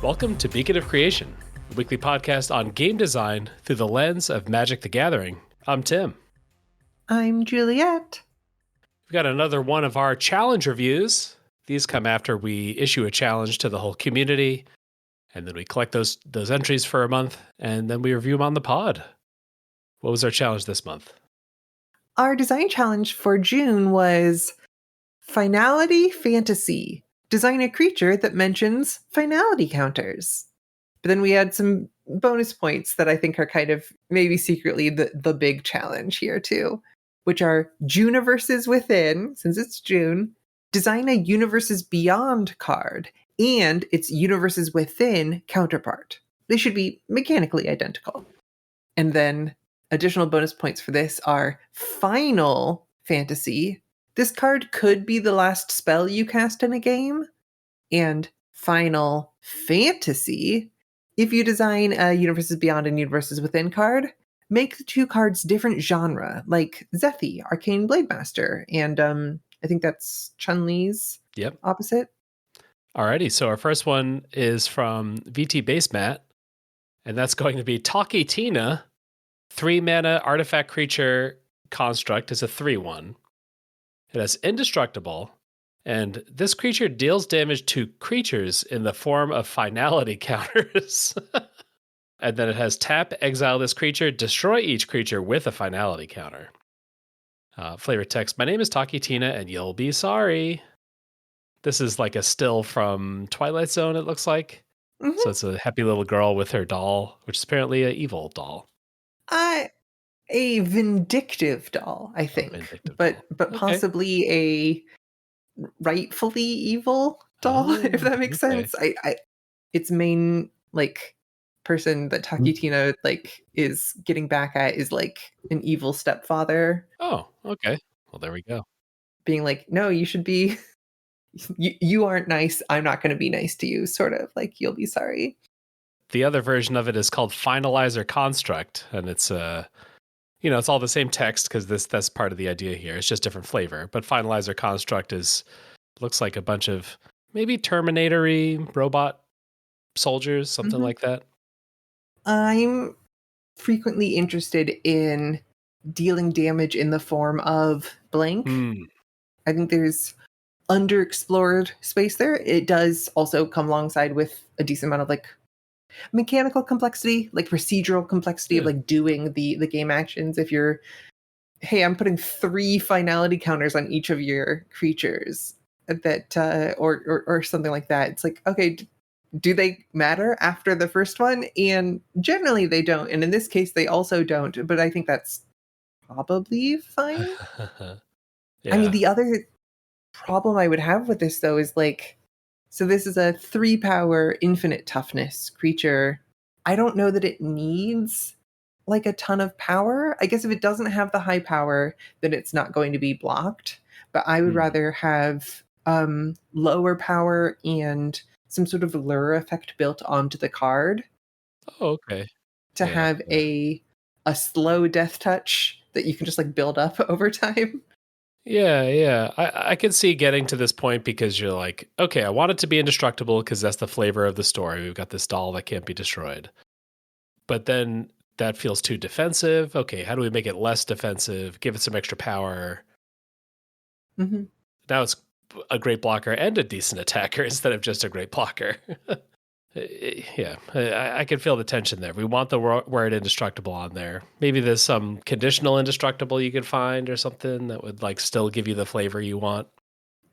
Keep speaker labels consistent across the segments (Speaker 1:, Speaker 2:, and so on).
Speaker 1: Welcome to Beacon of Creation, a weekly podcast on game design through the lens of Magic the Gathering. I'm Tim.
Speaker 2: I'm Juliet.
Speaker 1: We've got another one of our challenge reviews. These come after we issue a challenge to the whole community, and then we collect those entries for a month, and then we review them on the pod. What was our challenge this month?
Speaker 2: Our design challenge for June was Finality Fantasy. Design a creature that mentions finality counters. But then we had some bonus points that I think are kind of maybe secretly the big challenge here too, which are Juniverses Within, since it's June, design a Universes Beyond card and its Universes Within counterpart. They should be mechanically identical. And then additional bonus points for this are Final Fantasy. This card could be the last spell you cast in a game. And Final Fantasy. If you design a Universes Beyond and Universes Within card, make the two cards different genre, like Zephy, Arcane Blade Master, and I think that's Chun-Li's opposite.
Speaker 1: Alrighty, so our first one is from VT Basemat, and that's going to be Talkie Tina. 3-mana artifact creature construct is a 3/1. It has indestructible, and this creature deals damage to creatures in the form of finality counters. And then it has tap, exile this creature, destroy each creature with a finality counter. Flavor text, my name is Talkie Tina, and you'll be sorry. This is like a still from Twilight Zone, it looks like. Mm-hmm. So it's a happy little girl with her doll, which is apparently an evil doll.
Speaker 2: A vindictive doll, I think, but possibly a rightfully evil doll, if that makes sense. Its main person that Talkie Tina is getting back at is an evil stepfather.
Speaker 1: Oh, okay. Well, there we go.
Speaker 2: Being no, you should be. You aren't nice. I'm not going to be nice to you. Sort of you'll be sorry.
Speaker 1: The other version of it is called Finalizer Construct, and it's it's all the same text because that's part of the idea here. It's just different flavor. But Finalizer Construct looks like a bunch of maybe Terminator-y robot soldiers, something like that.
Speaker 2: I'm frequently interested in dealing damage in the form of blank. I think there's underexplored space there. It does also come alongside with a decent amount of mechanical complexity, procedural complexity of doing the game actions. If you're, hey, I'm putting 3 finality counters on each of your creatures that or something like that. It's okay, do they matter after the first one? And generally they don't. And in this case, they also don't. But I think that's probably fine. Yeah. I mean, the other problem I would have with this, though, is so this is a 3-power infinite toughness creature. I don't know that it needs a ton of power. I guess if it doesn't have the high power, then it's not going to be blocked. But I would rather have lower power and some sort of lure effect built onto the card.
Speaker 1: Oh, okay.
Speaker 2: To have a slow death touch that you can just build up over time.
Speaker 1: Yeah. I can see getting to this point because you're okay, I want it to be indestructible because that's the flavor of the story. We've got this doll that can't be destroyed. But then that feels too defensive. Okay, how do we make it less defensive? Give it some extra power.
Speaker 2: Mm-hmm.
Speaker 1: Now it's a great blocker and a decent attacker instead of just a great blocker. Yeah, I can feel the tension there. We want the word indestructible on there. Maybe there's some conditional indestructible you could find or something that would still give you the flavor you want.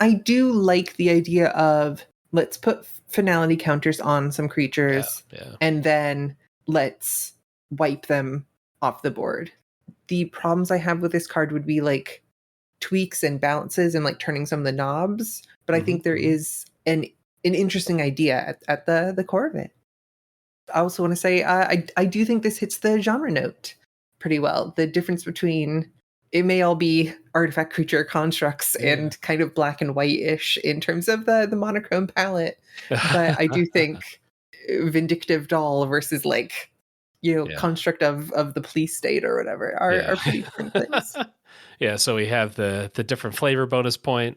Speaker 2: I do like the idea of let's put finality counters on some creatures and then let's wipe them off the board. The problems I have with this card would be tweaks and balances and turning some of the knobs. But I think there is an interesting idea at the core of it. I also want to say I do think this hits the genre note pretty well. The difference between it may all be artifact creature constructs and kind of black and white-ish in terms of the monochrome palette. But I do think vindictive doll versus construct of the police state or whatever are pretty different things.
Speaker 1: Yeah, so we have the different flavor bonus point.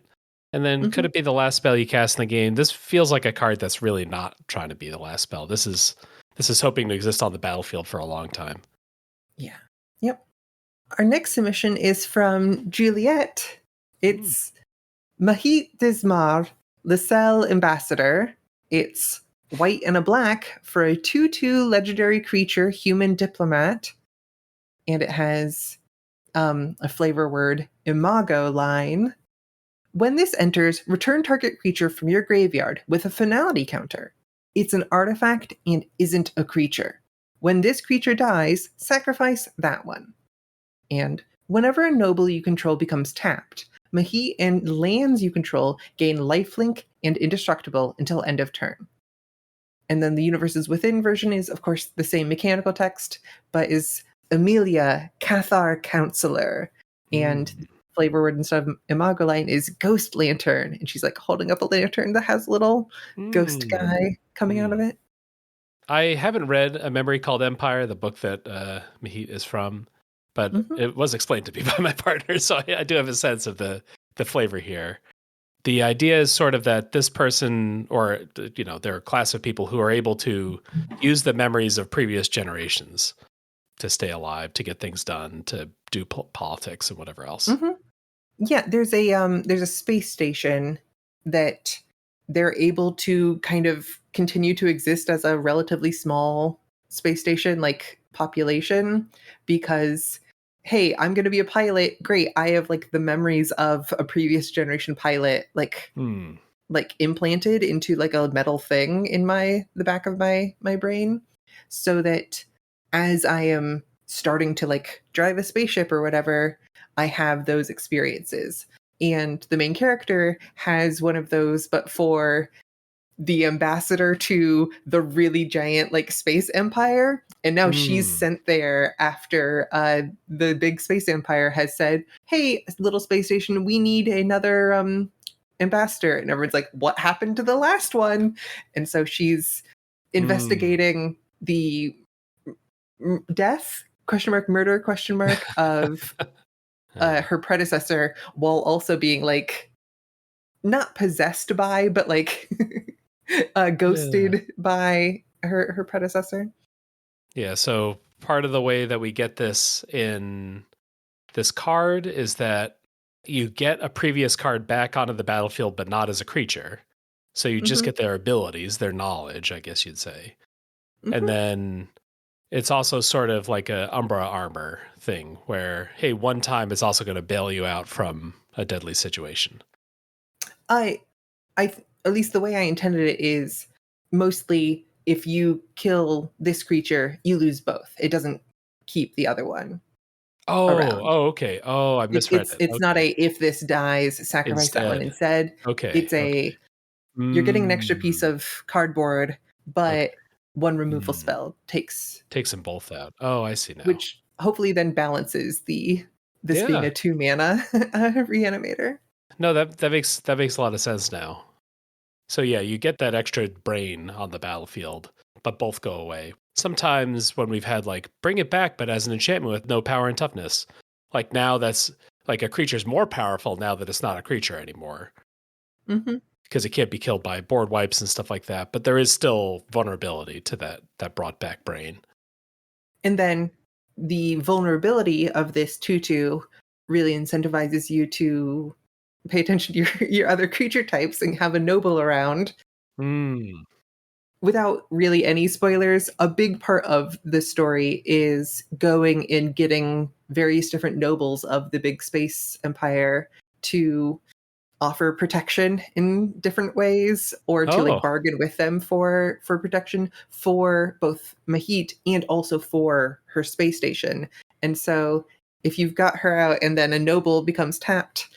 Speaker 1: And then could it be the last spell you cast in the game? This feels like a card that's really not trying to be the last spell. This is hoping to exist on the battlefield for a long time.
Speaker 2: Yeah. Yep. Our next submission is from Juliet. It's Mahit Dismar, Lysel Ambassador. It's white and a black for a 2/2 legendary creature, human diplomat. And it has a flavor word, Imago line. When this enters, return target creature from your graveyard with a finality counter. It's an artifact and isn't a creature. When this creature dies, sacrifice that one. And whenever a noble you control becomes tapped, Mahit and lands you control gain lifelink and indestructible until end of turn. And then the Universes Within version is, of course, the same mechanical text, but is Amelia, Cathar Counselor. And flavor word instead of Imago line is Ghost Lantern. And she's like holding up a lantern that has a little ghost guy coming out of it.
Speaker 1: I haven't read A Memory Called Empire, the book that Mahit is from, but it was explained to me by my partner, so I do have a sense of the flavor here. The idea is sort of that this person, or there are a class of people who are able to use the memories of previous generations to stay alive, to get things done, to do politics and whatever else.
Speaker 2: Yeah, there's a space station that they're able to kind of continue to exist as a relatively small space station, like population, because hey, I'm going to be a pilot. Great, I have like the memories of a previous generation pilot, like implanted into like a metal thing in the back of my brain, so that as I am starting to like drive a spaceship or whatever, I have those experiences. And the main character has one of those, but for the ambassador to the really giant like space empire. And now she's sent there after the big space empire has said, hey, little space station, we need another ambassador. And everyone's like, what happened to the last one? And so she's investigating the death murder of her predecessor, while also being like not possessed by, but like ghosted by her predecessor.
Speaker 1: Yeah, so part of the way that we get this in this card is that you get a previous card back onto the battlefield, but not as a creature. So you just get their abilities, their knowledge, I guess you'd say. And then it's also sort of like a Umbra armor thing where, hey, one time it's also going to bail you out from a deadly situation.
Speaker 2: At least the way I intended it is mostly if you kill this creature, you lose both. It doesn't keep the other one. Around.
Speaker 1: Okay. Oh, I misread it.
Speaker 2: It's not a if this dies, sacrifice that one instead.
Speaker 1: Okay.
Speaker 2: It's you're getting an extra piece of cardboard, but one removal spell takes
Speaker 1: them both out. Oh, I see now.
Speaker 2: Which hopefully then balances being a 2 mana reanimator.
Speaker 1: No, that makes a lot of sense now. So yeah, you get that extra brain on the battlefield, but both go away. Sometimes when we've had like bring it back, but as an enchantment with no power and toughness, like now that's like a creature's more powerful now that it's not a creature anymore. Because it can't be killed by board wipes and stuff like that. But there is still vulnerability to that brought back brain.
Speaker 2: And then the vulnerability of this 2/2 really incentivizes you to pay attention to your other creature types and have a noble around. Without really any spoilers, a big part of the story is going and getting various different nobles of the big space empire to offer protection in different ways, or to like bargain with them for protection for both Mahit and also for her space station. And so if you've got her out and then a noble becomes tapped,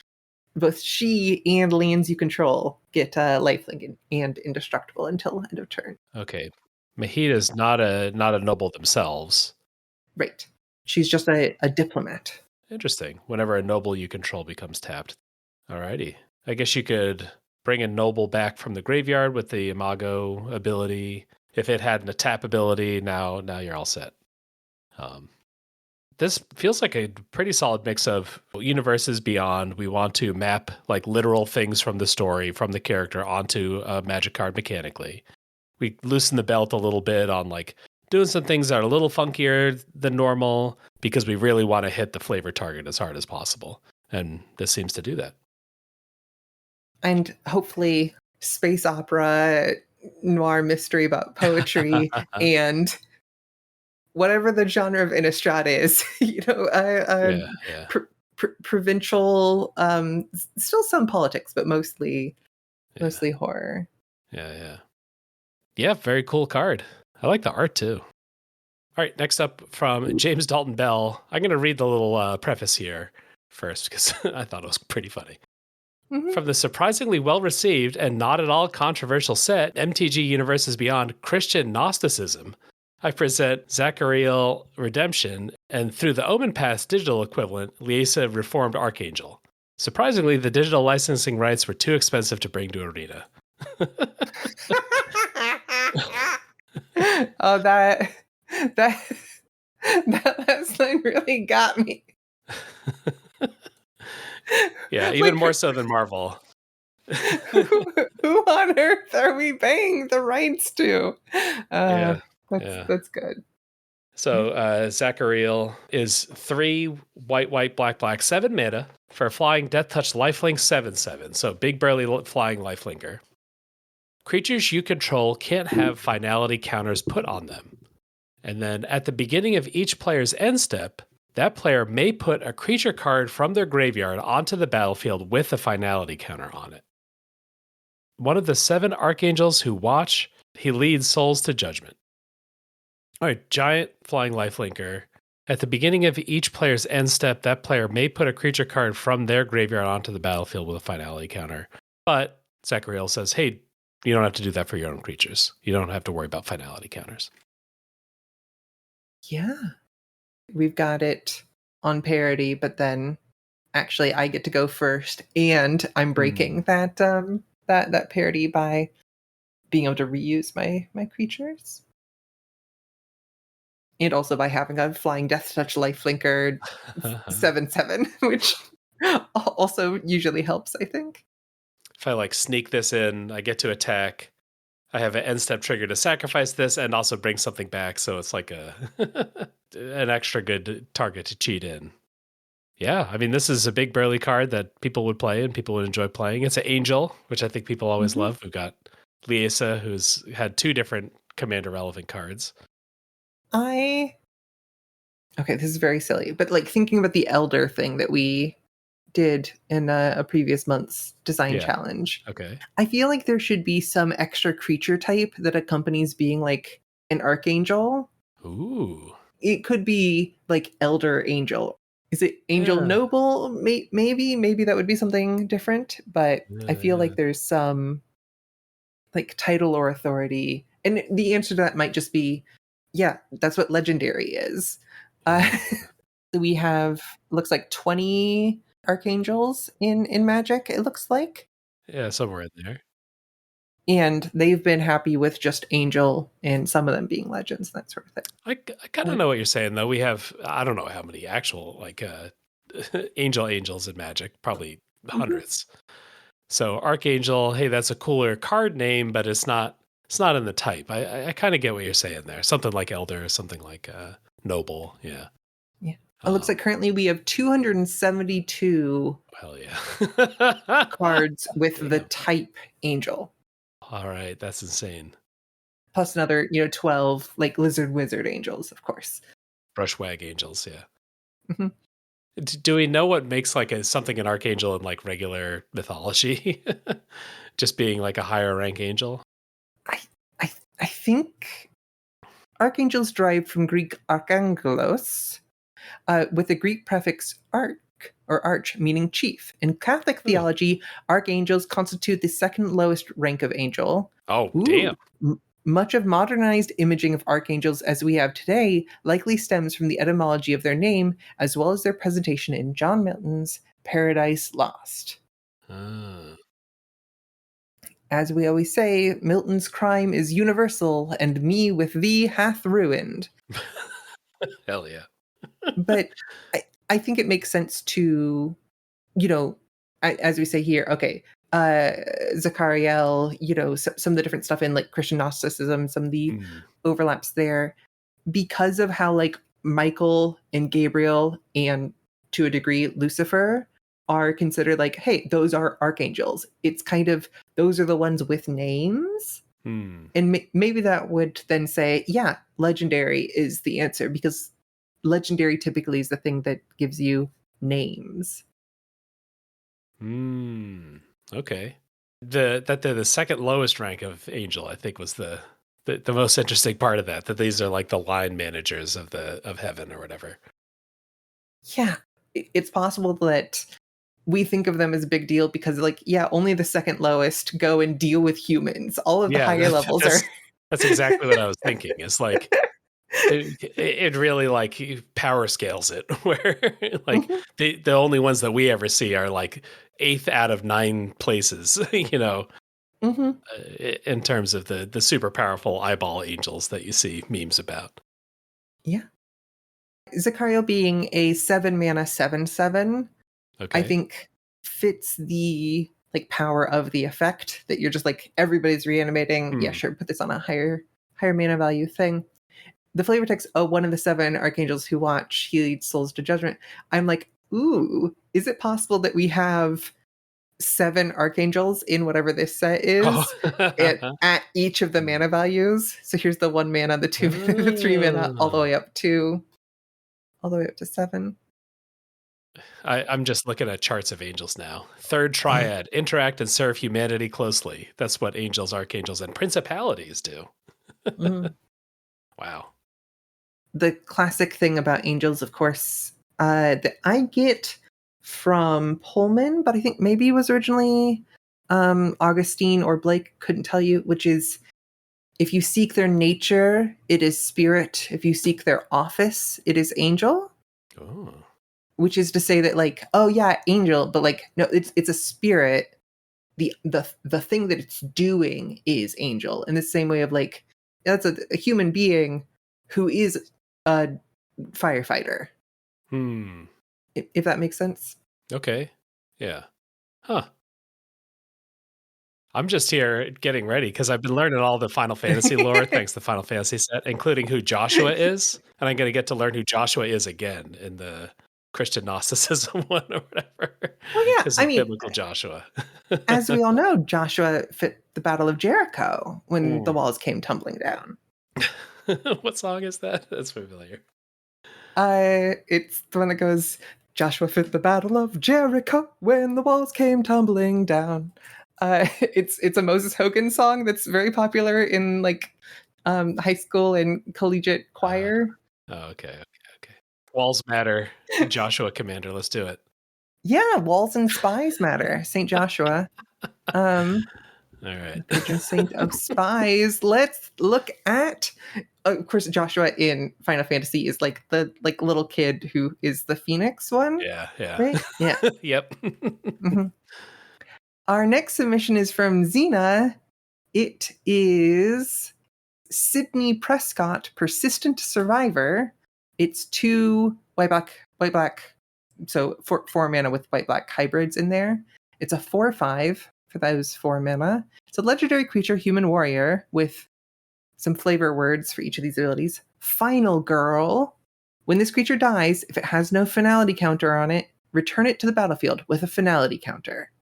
Speaker 2: both she and lands you control get lifelink and indestructible until end of turn.
Speaker 1: Okay. Mahit is not a noble themselves.
Speaker 2: Right. She's just a diplomat.
Speaker 1: Interesting. Whenever a noble you control becomes tapped. Alrighty. I guess you could bring a noble back from the graveyard with the Imago ability. If it had a tap ability, now you're all set. this feels like a pretty solid mix of universes beyond. We want to map like literal things from the story, from the character onto a magic card mechanically. We loosen the belt a little bit on like doing some things that are a little funkier than normal because we really want to hit the flavor target as hard as possible. And this seems to do that.
Speaker 2: And hopefully space opera, noir mystery about poetry, and whatever the genre of Innistrad is,
Speaker 1: Yeah, yeah.
Speaker 2: provincial, still some politics, but mostly horror.
Speaker 1: Yeah. Yeah, very cool card. I like the art too. All right, next up from James Dalton Bell. I'm going to read the little preface here first because I thought it was pretty funny.
Speaker 2: Mm-hmm.
Speaker 1: From the surprisingly well-received and not at all controversial set, MTG Universes Beyond Christian Gnosticism, I present Zachariel Redemption, and through the Omen Pass digital equivalent, Liesa Reformed Archangel. Surprisingly, the digital licensing rights were too expensive to bring to Arena.
Speaker 2: Oh, that last line really got me.
Speaker 1: Yeah, even more so than Marvel.
Speaker 2: Who on earth are we paying the rights to? That's good.
Speaker 1: So Zachariel is 3 white, black, 7 mana for a flying Death Touch lifelink 7/7. So big burly flying lifelinker. Creatures you control can't have finality counters put on them. And then at the beginning of each player's end step, that player may put a creature card from their graveyard onto the battlefield with a finality counter on it. One of the 7 archangels who watch, he leads souls to judgment. All right, giant flying lifelinker. At the beginning of each player's end step, that player may put a creature card from their graveyard onto the battlefield with a finality counter. But Zachariel says, hey, you don't have to do that for your own creatures. You don't have to worry about finality counters.
Speaker 2: Yeah. We've got it on parity, but then actually I get to go first, and I'm breaking that parity by being able to reuse my creatures. And also by having a flying Death Touch lifelinker 7/7, which also usually helps, I think.
Speaker 1: If I like sneak this in, I get to attack. I have an end step trigger to sacrifice this and also bring something back, so it's like a an extra good target to cheat in. Yeah, I mean, this is a big burly card that people would play and people would enjoy playing. It's an angel, which I think people always love. We've got Liesa, who's had 2 different commander relevant cards.
Speaker 2: Okay, this is very silly, but like thinking about the Elder thing that we did in a previous month's design challenge.
Speaker 1: Okay.
Speaker 2: I feel like there should be some extra creature type that accompanies being like an archangel.
Speaker 1: Ooh.
Speaker 2: It could be like Elder Angel. Is it Angel Noble? Maybe that would be something different, but I feel like there's some like title or authority. And the answer to that might just be, yeah, that's what legendary is. We have, looks like 20 archangels in Magic, it looks like.
Speaker 1: Yeah, somewhere in there.
Speaker 2: And they've been happy with just angel and some of them being legends, that sort of thing.
Speaker 1: I kind of know what you're saying, though. We have, I don't know how many actual like angels in Magic, probably hundreds. So Archangel, hey, that's a cooler card name, but it's not in the type. I kind of get what you're saying there. Something like Elder, something like Noble, yeah.
Speaker 2: Yeah. It looks like currently we have 272
Speaker 1: hell yeah.
Speaker 2: cards with the type angel.
Speaker 1: All right, that's insane.
Speaker 2: Plus another, 12 like lizard wizard angels, of course.
Speaker 1: Brushwag angels, yeah. Do we know what makes like something an archangel in like regular mythology? Just being like a higher rank angel?
Speaker 2: I think archangels derive from Greek archangelos, with the Greek prefix arch or arch, meaning chief. In Catholic theology, archangels constitute the second lowest rank of angel.
Speaker 1: Oh, damn.
Speaker 2: Much of modernized imaging of archangels as we have today likely stems from the etymology of their name, as well as their presentation in John Milton's Paradise Lost. As we always say, Milton's crime is universal, and me with thee hath ruined.
Speaker 1: Hell yeah.
Speaker 2: But I think it makes sense to, you know, as we say here, okay, uh, Zachariel, some of the different stuff in like Christian Gnosticism, some of the
Speaker 1: Mm,
Speaker 2: overlaps there, because of how like Michael and Gabriel and to a degree Lucifer are considered like, hey, those are archangels. It's kind of those are the ones with names.
Speaker 1: mm,
Speaker 2: And maybe that would then say, yeah, legendary is the answer because legendary typically is the thing that gives you names.
Speaker 1: mm. Okay. That they're the second lowest rank of angel, I think, was the most interesting part of that. That these are like the line managers of heaven or whatever.
Speaker 2: Yeah, it's possible that we think of them as a big deal because, like, yeah, only the second lowest go and deal with humans. All of the
Speaker 1: Yeah,
Speaker 2: higher levels are.
Speaker 1: that's exactly what I was thinking. It's like it really like power scales it, where like
Speaker 2: Mhm,
Speaker 1: the only ones that we ever see are like eighth out of nine places,
Speaker 2: mhm.
Speaker 1: in terms of the super powerful eyeball angels that you see memes about.
Speaker 2: Yeah. Zachariel being a 7 mana 7/7, I
Speaker 1: Okay.
Speaker 2: think fits the like power of the effect that you're just like everybody's reanimating. Yeah,
Speaker 1: Hmm.
Speaker 2: sure, put this on a higher mana value thing. The flavor text, oh, one of the 7 archangels who watch, he leads souls to judgment. I'm like, ooh, is it possible that we have 7 archangels in whatever this set
Speaker 1: Oh.
Speaker 2: is at each of the
Speaker 1: Hmm.
Speaker 2: mana values? So here's the 1 mana, the 2 the 3 mana,
Speaker 1: Oh.
Speaker 2: all the way up to 7.
Speaker 1: I'm just looking at charts of angels now. Third triad, interact and serve humanity closely. That's what angels, archangels, and principalities do.
Speaker 2: Mhm.
Speaker 1: Wow.
Speaker 2: The classic thing about angels, of course, that I get from Pullman, but I think maybe it was originally Augustine or Blake, couldn't tell you, which is if you seek their nature, it is spirit. If you seek their office, it is angel.
Speaker 1: Oh.
Speaker 2: Which is to say that, like, oh yeah, angel, but like, no, it's a spirit. The thing that it's doing is angel. In the same way of like, that's a human being who is a firefighter.
Speaker 1: Hmm.
Speaker 2: If that makes sense.
Speaker 1: Okay. Yeah. Huh. I'm just here getting ready because I've been learning all the Final Fantasy lore thanks to Final Fantasy set, including who Joshua is, and I'm gonna get to learn who Joshua is again in the Christian Gnosticism one or whatever,
Speaker 2: Well, yeah,
Speaker 1: because
Speaker 2: I
Speaker 1: of
Speaker 2: mean,
Speaker 1: biblical Joshua.
Speaker 2: as we all know, Joshua fit the Battle of Jericho when the
Speaker 1: Mm.
Speaker 2: walls came tumbling down.
Speaker 1: What song is that? That's familiar.
Speaker 2: It's the one that goes, Joshua fit the Battle of Jericho when the walls came tumbling down. It's a Moses Hogan song that's very popular in like high school and collegiate
Speaker 1: Uh,
Speaker 2: choir.
Speaker 1: oh, okay. Walls matter. Joshua Commander, let's do it.
Speaker 2: Yeah, walls and spies matter. Saint Joshua. Um,
Speaker 1: All right.
Speaker 2: the patron saint of spies. Let's look at of course Joshua in Final Fantasy is like the like little kid who is the Phoenix one,
Speaker 1: Yeah.
Speaker 2: right? Yeah.
Speaker 1: Yep.
Speaker 2: Mhm. Our next submission is from Xena. It is Sydney Prescott, Persistent Survivor. It's 2 white black. So four mana with white black hybrids in there. It's a 4/5 for those 4 mana. It's a legendary creature, human warrior, with some flavor words for each of these abilities. Final Girl. When this creature dies, if it has no finality counter on it, return it to the battlefield with a finality counter.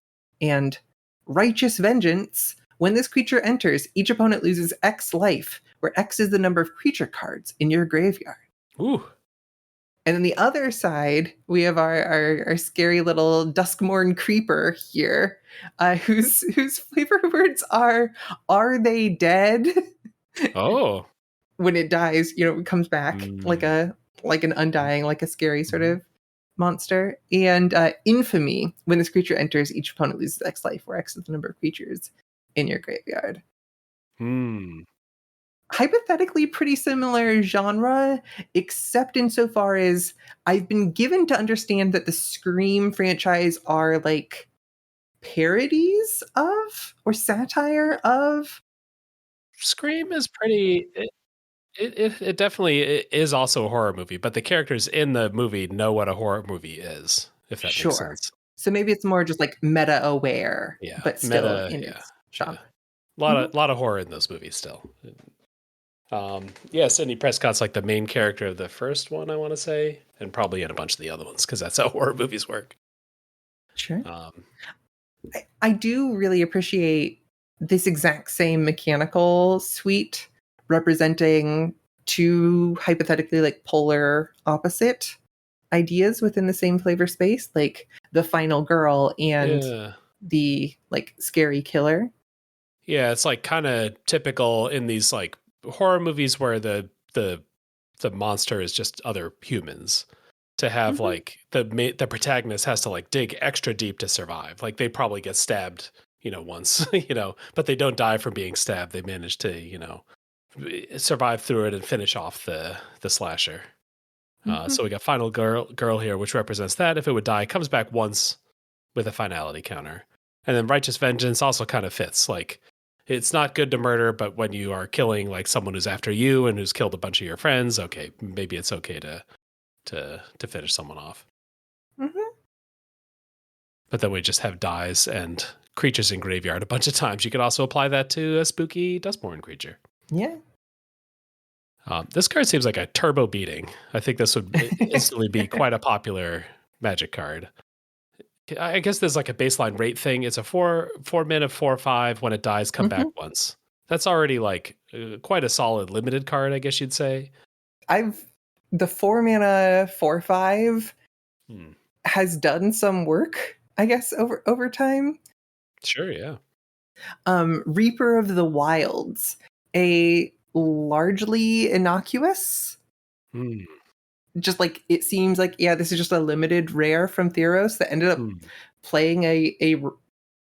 Speaker 2: And Righteous Vengeance. When this creature enters, each opponent loses X life, where X is the number of creature cards in your graveyard.
Speaker 1: Ooh.
Speaker 2: And then the other side, we have our scary little Duskmorn creeper here, whose flavor words are they dead?
Speaker 1: Oh.
Speaker 2: When it dies, it comes back
Speaker 1: Mm.
Speaker 2: like an undying, like a scary sort
Speaker 1: Mhm.
Speaker 2: of monster. And infamy, when this creature enters, each opponent loses X life, where X is the number of creatures in your graveyard.
Speaker 1: Hmm.
Speaker 2: Hypothetically pretty similar genre, except insofar as I've been given to understand that the Scream franchise are like parodies of or satire of.
Speaker 1: Scream is pretty. It definitely is also a horror movie, but the characters in the movie know what a horror movie is, if that makes
Speaker 2: Sure.
Speaker 1: sense.
Speaker 2: So maybe it's more just like meta aware,
Speaker 1: Yeah,
Speaker 2: but still
Speaker 1: meta.
Speaker 2: in
Speaker 1: Yeah,
Speaker 2: its
Speaker 1: yeah.
Speaker 2: genre.
Speaker 1: Lot
Speaker 2: Mhm.
Speaker 1: of lot of horror in those movies still. Yeah, Sidney Prescott's like the main character of the first one, I want to say, and probably in a bunch of the other ones because that's how horror movies work.
Speaker 2: Sure.
Speaker 1: Um,
Speaker 2: I do really appreciate this exact same mechanical suite representing two hypothetically like polar opposite ideas within the same flavor space, like the final girl and
Speaker 1: yeah,
Speaker 2: the like scary killer.
Speaker 1: yeah, it's like kind of typical in these like horror movies where the monster is just other humans. To have
Speaker 2: Hmm.
Speaker 1: like the protagonist has to like dig extra deep to survive. Like they probably get stabbed, once, but they don't die from being stabbed. They manage to, survive through it and finish off the slasher.
Speaker 2: Hmm.
Speaker 1: So we got final girl here, which represents that. If it would die, comes back once with a finality counter, and then righteous vengeance also kind of fits. Like it's not good to murder, but when you are killing like someone who's after you and who's killed a bunch of your friends, okay, maybe it's okay to finish someone off.
Speaker 2: Hmm.
Speaker 1: But then we just have dies and creatures in graveyard a bunch of times. You could also apply that to a spooky Dustborn creature.
Speaker 2: Yeah.
Speaker 1: This card seems like a turbo beating. I think this would instantly be quite a popular Magic card. I guess there's like a baseline rate thing. It's a four mana 4/5. When it dies, come back
Speaker 2: Hmm.
Speaker 1: once. That's already like quite a solid limited card, I guess you'd say.
Speaker 2: I've the 4 mana 4/5
Speaker 1: Hmm.
Speaker 2: has done some work, I guess, over time.
Speaker 1: Sure, yeah.
Speaker 2: Reaper of the Wilds, a largely innocuous,
Speaker 1: Hmm.
Speaker 2: just like it seems like, yeah, this is just a limited rare from Theros that ended up
Speaker 1: Hmm.
Speaker 2: playing a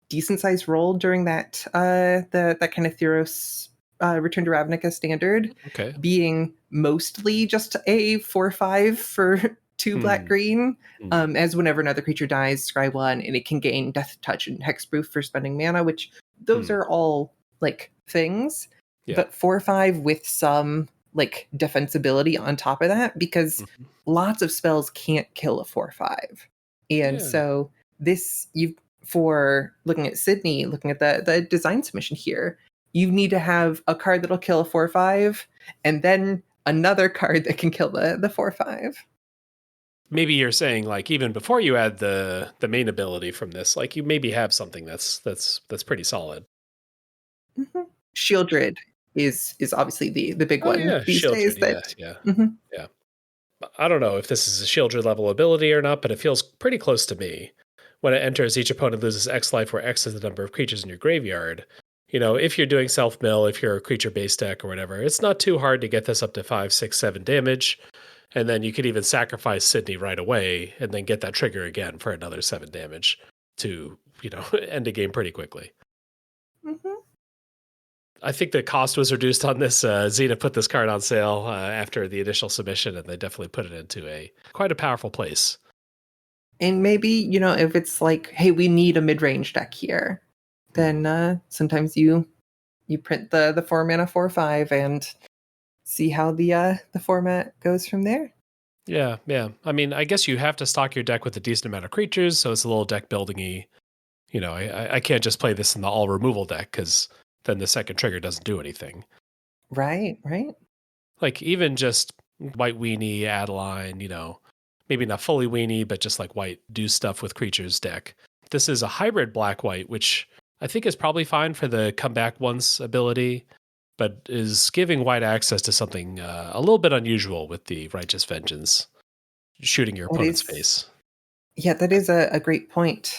Speaker 2: decent sized role during that that kind of Theros Return to Ravnica standard,
Speaker 1: Okay.
Speaker 2: being mostly just a 4/5 for two black
Speaker 1: Hmm.
Speaker 2: green.
Speaker 1: Hmm.
Speaker 2: As whenever another creature dies, scry one, and it can gain Death Touch and Hexproof for spending mana, which those
Speaker 1: Hmm.
Speaker 2: are all like things.
Speaker 1: Yeah.
Speaker 2: But 4/5 with some like defensibility on top of that, because
Speaker 1: Mhm.
Speaker 2: lots of spells can't kill a 4/5. And
Speaker 1: Yeah.
Speaker 2: so this you for looking at Sydney, looking at the design submission here, you need to have a card that'll kill a 4/5, and then another card that can kill the 4/5.
Speaker 1: Maybe you're saying like even before you add the main ability from this, like you maybe have something that's pretty solid.
Speaker 2: Mhm. Shieldred is obviously the big
Speaker 1: Oh
Speaker 2: one
Speaker 1: yeah,
Speaker 2: these days
Speaker 1: Shieldred. Yeah,
Speaker 2: that.
Speaker 1: yeah,
Speaker 2: Mhm.
Speaker 1: yeah. I don't know if this is a Shieldred level ability or not, but it feels pretty close to me. When it enters, each opponent loses X life, where X is the number of creatures in your graveyard. If you're doing self mill, if you're a creature based deck or whatever, it's not too hard to get this up to 5, 6, 7 damage. And then you could even sacrifice Sydney right away and then get that trigger again for another 7 damage to, end the game pretty quickly.
Speaker 2: Mhm.
Speaker 1: I think the cost was reduced on this. Xena put this card on sale after the initial submission, and they definitely put it into a quite a powerful place.
Speaker 2: And maybe, if it's like, hey, we need a mid-range deck here,
Speaker 1: Hmm.
Speaker 2: then sometimes you print the 4 mana 4/5 and see how the format goes from there.
Speaker 1: Yeah, yeah. I mean, I guess you have to stock your deck with a decent amount of creatures, so it's a little deck building-y. I can't just play this in the all removal deck because then the second trigger doesn't do anything.
Speaker 2: Right, right.
Speaker 1: Like even just white weenie, Adeline, maybe not fully weenie, but just like white do stuff with creatures deck. This is a hybrid black white, which I think is probably fine for the come back once ability, but is giving white access to something a little bit unusual with the righteous vengeance, shooting your
Speaker 2: That
Speaker 1: opponent's
Speaker 2: is,
Speaker 1: face.
Speaker 2: yeah, that is a great point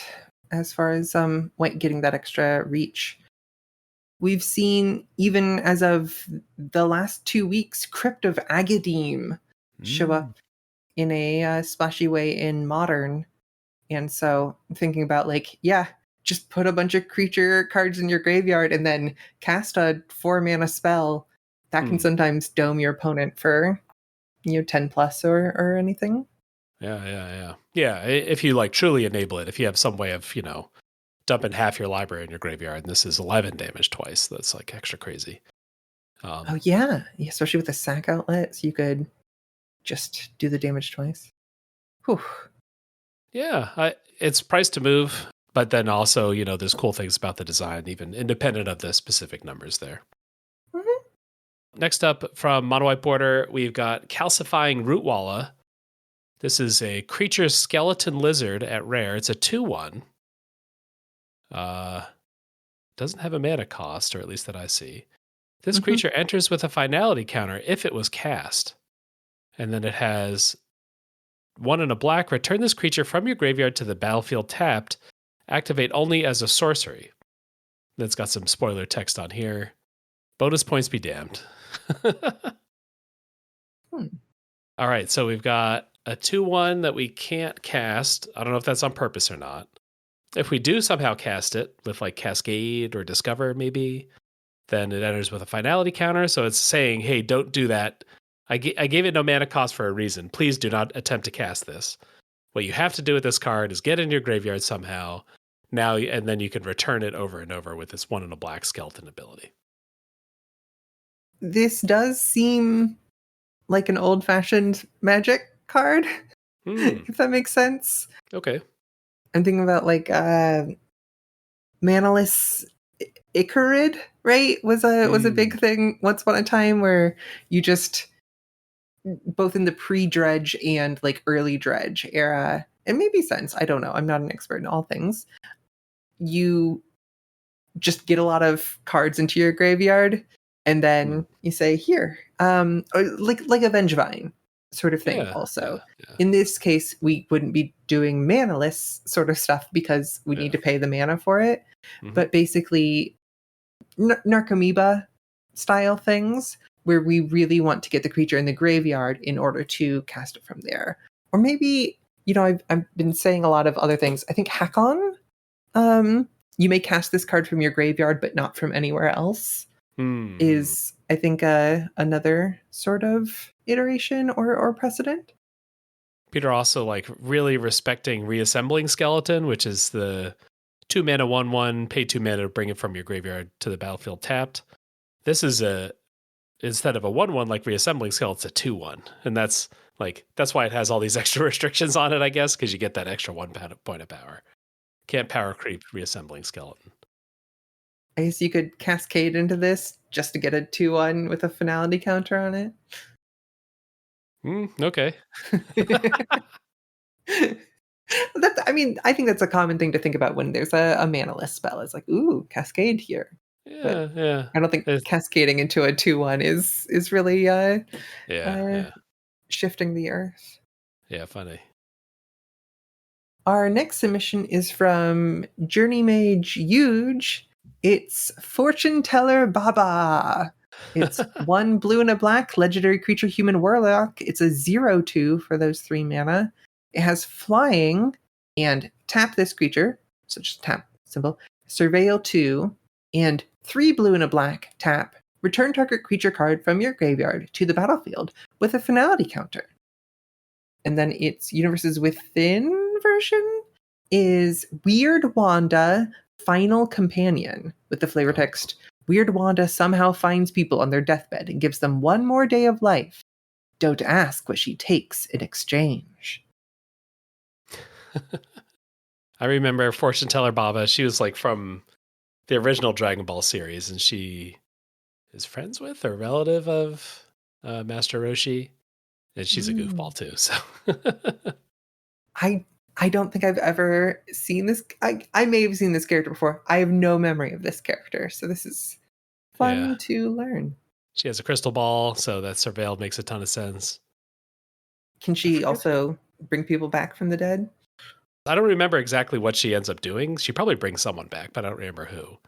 Speaker 2: as far as White getting that extra reach. We've seen, even as of the last 2 weeks, Crypt of Agadim show
Speaker 1: Mm.
Speaker 2: up in a splashy way in Modern. And so I'm thinking about, like, yeah, just put a bunch of creature cards in your graveyard and then cast a 4 mana spell that can
Speaker 1: Hmm.
Speaker 2: sometimes dome your opponent for 10 plus or anything.
Speaker 1: Yeah, yeah, yeah. Yeah, if you like truly enable it, if you have some way of, dumping half your library in your graveyard, and this is 11 damage twice, that's like extra crazy.
Speaker 2: Oh yeah, especially with the sack outlet, so you could just do the damage twice. Whew.
Speaker 1: Yeah, it's priced to move, but then also, there's cool things about the design, even independent of the specific numbers there.
Speaker 2: Mhm.
Speaker 1: Next up from Mono White Border, we've got Calcifying Rootwalla. This is a creature skeleton lizard at rare. It's a 2/1. Doesn't have a mana cost, or at least that I see. This
Speaker 2: Mhm.
Speaker 1: creature enters with a finality counter if it was cast. And then it has 1 and a black. Return this creature from your graveyard to the battlefield tapped. Activate only as a sorcery. That's got some spoiler text on here. Bonus points be damned.
Speaker 2: Hmm.
Speaker 1: All right, so we've got a 2/1 that we can't cast. I don't know if that's on purpose or not. If we do somehow cast it with like Cascade or Discover, maybe, then it enters with a finality counter. So it's saying, hey, don't do that. I gave it no mana cost for a reason. Please do not attempt to cast this. What you have to do with this card is get in your graveyard somehow. Now, and then you can return it over and over with this 1 and a black skeleton ability.
Speaker 2: This does seem like an old-fashioned Magic card, if that makes sense.
Speaker 1: Okay.
Speaker 2: I'm thinking about like Manaless Icarid, right? Was a big thing once upon a time where you just both in the pre-dredge and like early dredge era, and maybe since, I don't know, I'm not an expert in all things. You just get a lot of cards into your graveyard and then you say here, or like a Vengevine sort of thing.
Speaker 1: Yeah.
Speaker 2: Also,
Speaker 1: Yeah.
Speaker 2: in this case, we wouldn't be doing manaless sort of stuff because we need to pay the mana for it. But basically, Narcomoeba style things where we really want to get the creature in the graveyard in order to cast it from there. Or maybe, I've been saying a lot of other things. I think Hakon, you may cast this card from your graveyard, but not from anywhere else, is, I think, another sort of iteration or precedent.
Speaker 1: Peter also like really respecting reassembling skeleton, which is the 2 mana 1/1, pay 2 mana to bring it from your graveyard to the battlefield tapped. This is instead of a 1/1 like reassembling skeleton, it's a 2/1. And that's why it has all these extra restrictions on it, I guess, because you get that extra 1 point of power. Can't power creep reassembling skeleton.
Speaker 2: I guess you could cascade into this just to get a 2/1 with a finality counter on it.
Speaker 1: Okay.
Speaker 2: I think that's a common thing to think about when there's a manaless spell. It's like, ooh, cascade here. But
Speaker 1: Yeah.
Speaker 2: I don't think cascading into a 2/1 is really
Speaker 1: Yeah.
Speaker 2: shifting the earth.
Speaker 1: Yeah, funny.
Speaker 2: Our next submission is from Journey Mage Huge. It's Fortune Teller Baba. It's 1 blue and a black legendary creature human warlock. It's a 0/2 for those 3 mana. It has flying and tap this creature, so just tap symbol, surveil 2, and 3 blue and a black tap. Return target creature card from your graveyard to the battlefield with a finality counter. And then its Universes Within version is Weird Wanda Final Companion with the flavor text. Weird Wanda somehow finds people on their deathbed and gives them 1 more day of life. Don't ask what she takes in exchange.
Speaker 1: I remember Fortune Teller Baba. She was like from the original Dragon Ball series, and she is friends with or relative of Master Roshi. And she's a goofball too. So
Speaker 2: I don't think I've ever seen this. I may have seen this character before. I have no memory of this character, so this is fun to learn.
Speaker 1: She has a crystal ball, so that surveilled makes a ton of sense.
Speaker 2: Can she also bring people back from the dead?
Speaker 1: I don't remember exactly what she ends up doing. She probably brings someone back, but I don't remember who.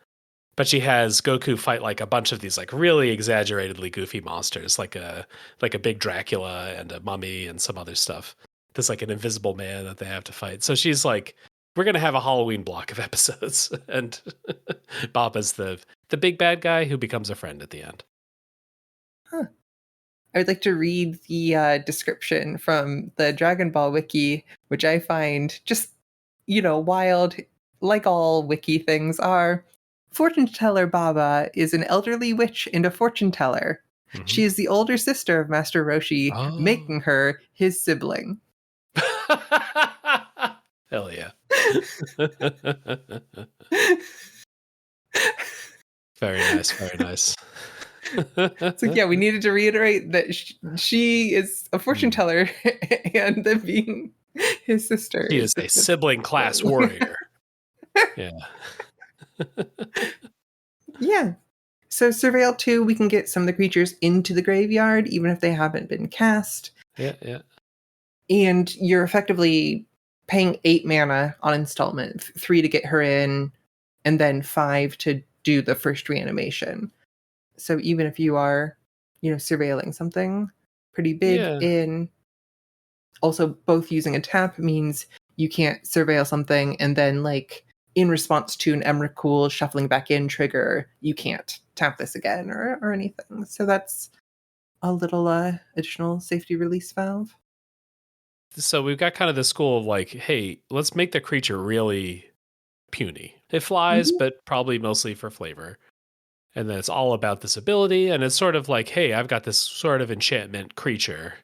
Speaker 1: But she has Goku fight like a bunch of these like really exaggeratedly goofy monsters, like a big Dracula and a mummy and some other stuff. There's like an invisible man that they have to fight. So she's like, we're gonna have a Halloween block of episodes, and Baba's the big bad guy who becomes a friend at the end.
Speaker 2: Huh. I would like to read the description from the Dragon Ball wiki, which I find just, wild, like all wiki things are. Fortune teller Baba is an elderly witch and a fortune teller.
Speaker 1: Mhm.
Speaker 2: She is the older sister of Master Roshi,
Speaker 1: Oh.
Speaker 2: making her his sibling.
Speaker 1: Hell yeah. Very nice, very nice.
Speaker 2: So yeah, we needed to reiterate that she is a fortune teller and then being his sister.
Speaker 1: She is a sibling class warrior. Yeah.
Speaker 2: Yeah. So Surveil 2, we can get some of the creatures into the graveyard, even if they haven't been cast.
Speaker 1: Yeah, yeah.
Speaker 2: And you're effectively paying 8 mana on installment, 3 to get her in, and then 5 to do the first reanimation. So even if you are, surveilling something pretty big in, also both using a tap means you can't surveil something and then in response to an Emrakul shuffling back in trigger, you can't tap this again or anything. So that's a little additional safety release valve.
Speaker 1: So we've got kind of the school of hey, let's make the creature really puny. It flies, but probably mostly for flavor. And then it's all about this ability. And it's sort of hey, I've got this sort of enchantment creature,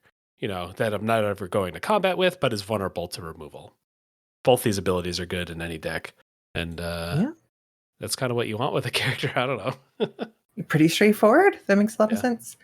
Speaker 1: that I'm not ever going to combat with, but is vulnerable to removal. Both these abilities are good in any deck. And that's kind of what you want with a character. I don't know.
Speaker 2: Pretty straightforward. That makes a lot of sense.